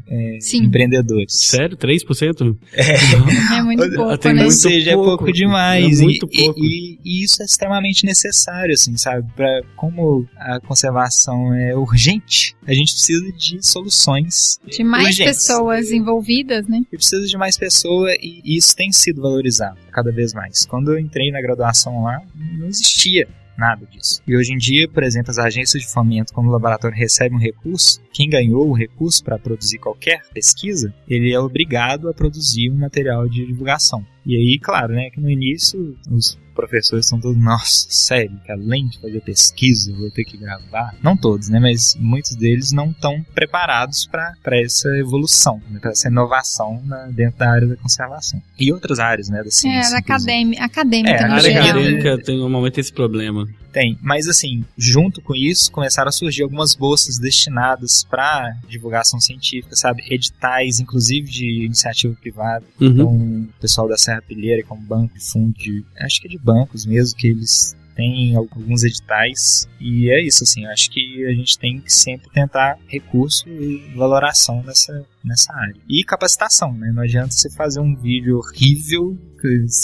empreendedores. Sério? 3%? É muito pouco, né? Ou seja, é pouco demais. É muito pouco. E isso é extremamente necessário, assim, sabe? Como a conservação é urgente, a gente precisa de soluções de mais urgentes. Pessoas envolvidas, né? E precisa de mais pessoas e isso tem sido valorizado cada vez mais. Quando eu entrei na graduação lá, não existia nada disso. E hoje em dia, por exemplo, as agências de fomento, quando o laboratório recebe um recurso, quem ganhou o recurso para produzir qualquer pesquisa, ele é obrigado a produzir um material de divulgação. E aí, claro, né, que no início os professores são todos, nossa, sério, que além de fazer pesquisa, eu vou ter que gravar. Não todos, né, mas muitos deles não estão preparados para essa evolução, né, para essa inovação dentro da área da conservação. E outras áreas, né, da ciência. Acadêmica a no área geral. acadêmica tem normalmente esse problema. Tem, mas assim, junto com isso, começaram a surgir algumas bolsas destinadas para divulgação científica, sabe? Editais, inclusive de iniciativa privada. Então, o pessoal da Serrapilheira, que é um banco de fundo, acho que é de bancos mesmo, que eles têm alguns editais. E é isso, assim, acho que a gente tem que sempre tentar recurso e valoração nessa área. E capacitação, né? Não adianta você fazer um vídeo horrível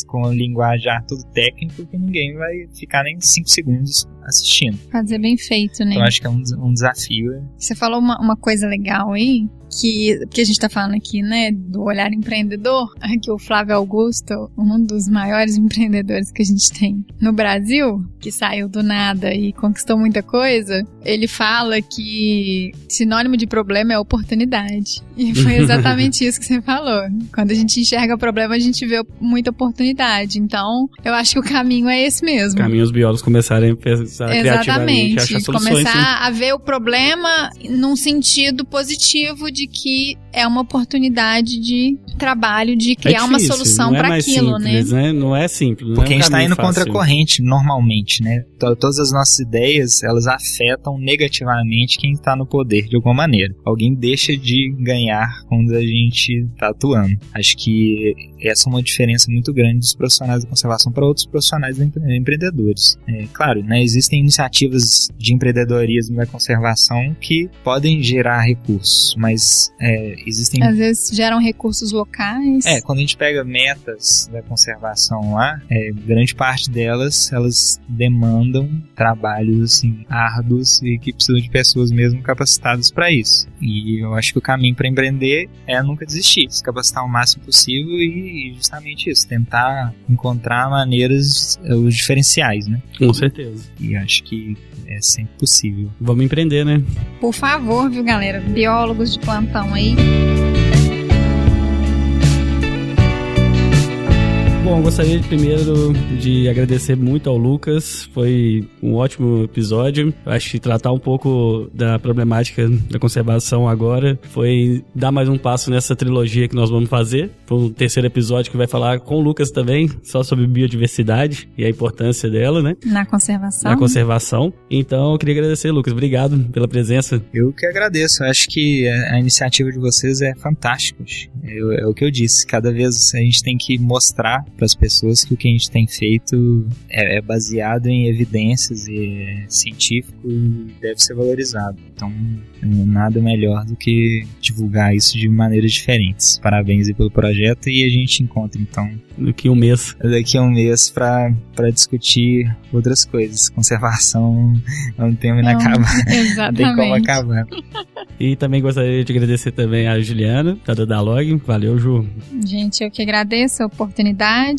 com a linguagem tudo técnico que ninguém vai ficar nem 5 segundos assistindo. Fazer bem feito, né? Então acho que é um desafio. Você falou uma coisa legal aí, que a gente tá falando aqui, né, do olhar empreendedor, que o Flávio Augusto, um dos maiores empreendedores que a gente tem no Brasil, que saiu do nada e conquistou muita coisa, ele fala que sinônimo de problema é oportunidade. E foi exatamente isso que você falou. Quando a gente enxerga problema, a gente vê muita oportunidade. Então, eu acho que o caminho é esse mesmo. O caminho os biólogos começarem a pensar criativamente, achar soluções. Começar a ver o problema num sentido positivo de que é uma oportunidade de trabalho, de criar uma solução para aquilo, simples, né? Não é simples. Porque a gente está indo fácil. contra a corrente, normalmente, né? Todas as nossas ideias, elas afetam negativamente quem está no poder, de alguma maneira. Alguém deixa de ganhar quando a gente está atuando. Acho que essa é uma diferença muito grande dos profissionais da conservação para outros profissionais empreendedores. Claro, né? Existem iniciativas de empreendedorismo da conservação que podem gerar recursos, mas existem... Às vezes geram recursos locais. Quando a gente pega metas da conservação lá, grande parte delas, elas demandam trabalhos assim, árduos e que precisam de pessoas mesmo capacitadas para isso. E eu acho que o caminho para empreender é nunca desistir, se capacitar o máximo possível e justamente isso, tentar encontrar maneiras, os diferenciais, né? Com certeza. E acho que é sempre possível. Vamos empreender, né? Por favor, viu, galera? Biólogos de plantão aí. Bom, Bom, gostaria primeiro de agradecer muito ao Lucas, foi um ótimo episódio. Acho que tratar um pouco da problemática da conservação agora foi dar mais um passo nessa trilogia que nós vamos fazer. Foi um terceiro episódio que vai falar com o Lucas também, só sobre biodiversidade e a importância dela, né? Na conservação. Na conservação. Então, eu queria agradecer, Lucas. Obrigado pela presença. Eu que agradeço. Acho que a iniciativa de vocês é fantástica. É o que eu disse. Cada vez a gente tem que mostrar para as pessoas que o que a gente tem feito é baseado em evidências e é científico e deve ser valorizado. Então, nada melhor do que divulgar isso de maneiras diferentes. Parabéns aí pelo projeto e a gente encontra, então, daqui a um mês para discutir outras coisas. Conservação é um tema inacabado. Exatamente. Não tem como acabar. E também gostaria de agradecer também a Juliana, da Log. Valeu, Ju. Gente, eu que agradeço a oportunidade.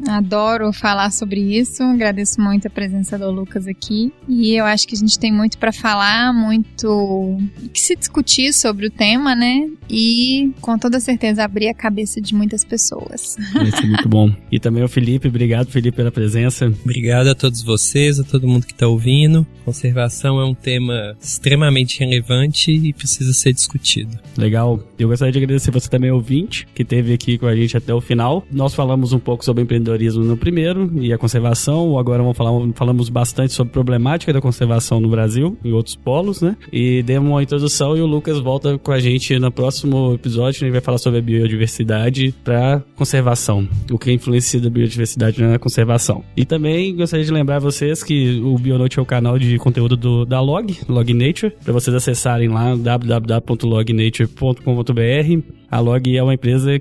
Adoro falar sobre isso, agradeço muito a presença do Lucas aqui e eu acho que a gente tem muito para falar, muito que se discutir sobre o tema, né? E com toda certeza abrir a cabeça de muitas pessoas. Vai ser muito bom. E também o Felipe, obrigado, Felipe, pela presença. Obrigado a todos vocês, a todo mundo que está ouvindo. Conservação é um tema extremamente relevante e precisa ser discutido. Legal. Eu gostaria de agradecer você também, ouvinte, que esteve aqui com a gente até o final. Nós falamos um pouco sobre empreendedorismo no primeiro e a conservação. Agora falamos bastante sobre a problemática da conservação no Brasil e outros polos, né? E demos uma introdução e o Lucas volta com a gente no próximo episódio. A gente vai falar sobre a biodiversidade para conservação, o que influencia a biodiversidade na conservação. E também gostaria de lembrar vocês que o Bionote é o canal de conteúdo da Log Nature, para vocês acessarem lá www.lognature.com.br. A Log é uma empresa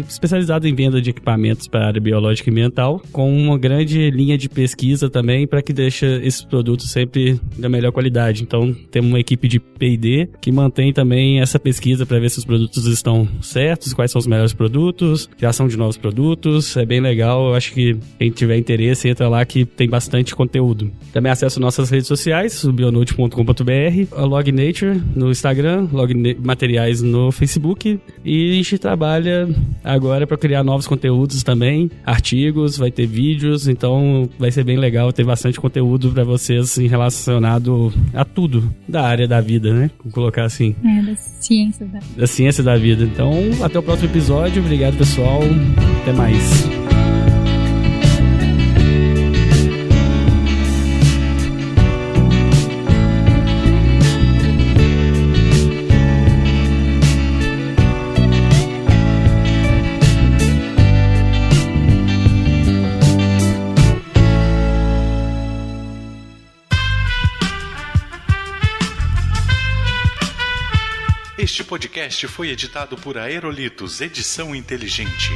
especializada em venda de equipamentos para a área biológica e ambiental, com uma grande linha de pesquisa também para que deixe esses produtos sempre da melhor qualidade. Então, temos uma equipe de P&D que mantém também essa pesquisa para ver se os produtos estão certos, quais são os melhores produtos, criação de novos produtos. É bem legal. Eu acho que quem tiver interesse, entra lá que tem bastante conteúdo. Também acesse nossas redes sociais, o bionote.com.br, a Log Nature no Instagram, Log Materiais no Facebook. E a gente trabalha agora para criar novos conteúdos também, artigos, vai ter vídeos, então vai ser bem legal ter bastante conteúdo para vocês relacionado a tudo da área da vida, né? Vou colocar assim. Das ciências da vida. Da ciência da vida. Então, até o próximo episódio. Obrigado, pessoal. Até mais. Este podcast foi editado por Aerolitos Edição Inteligente.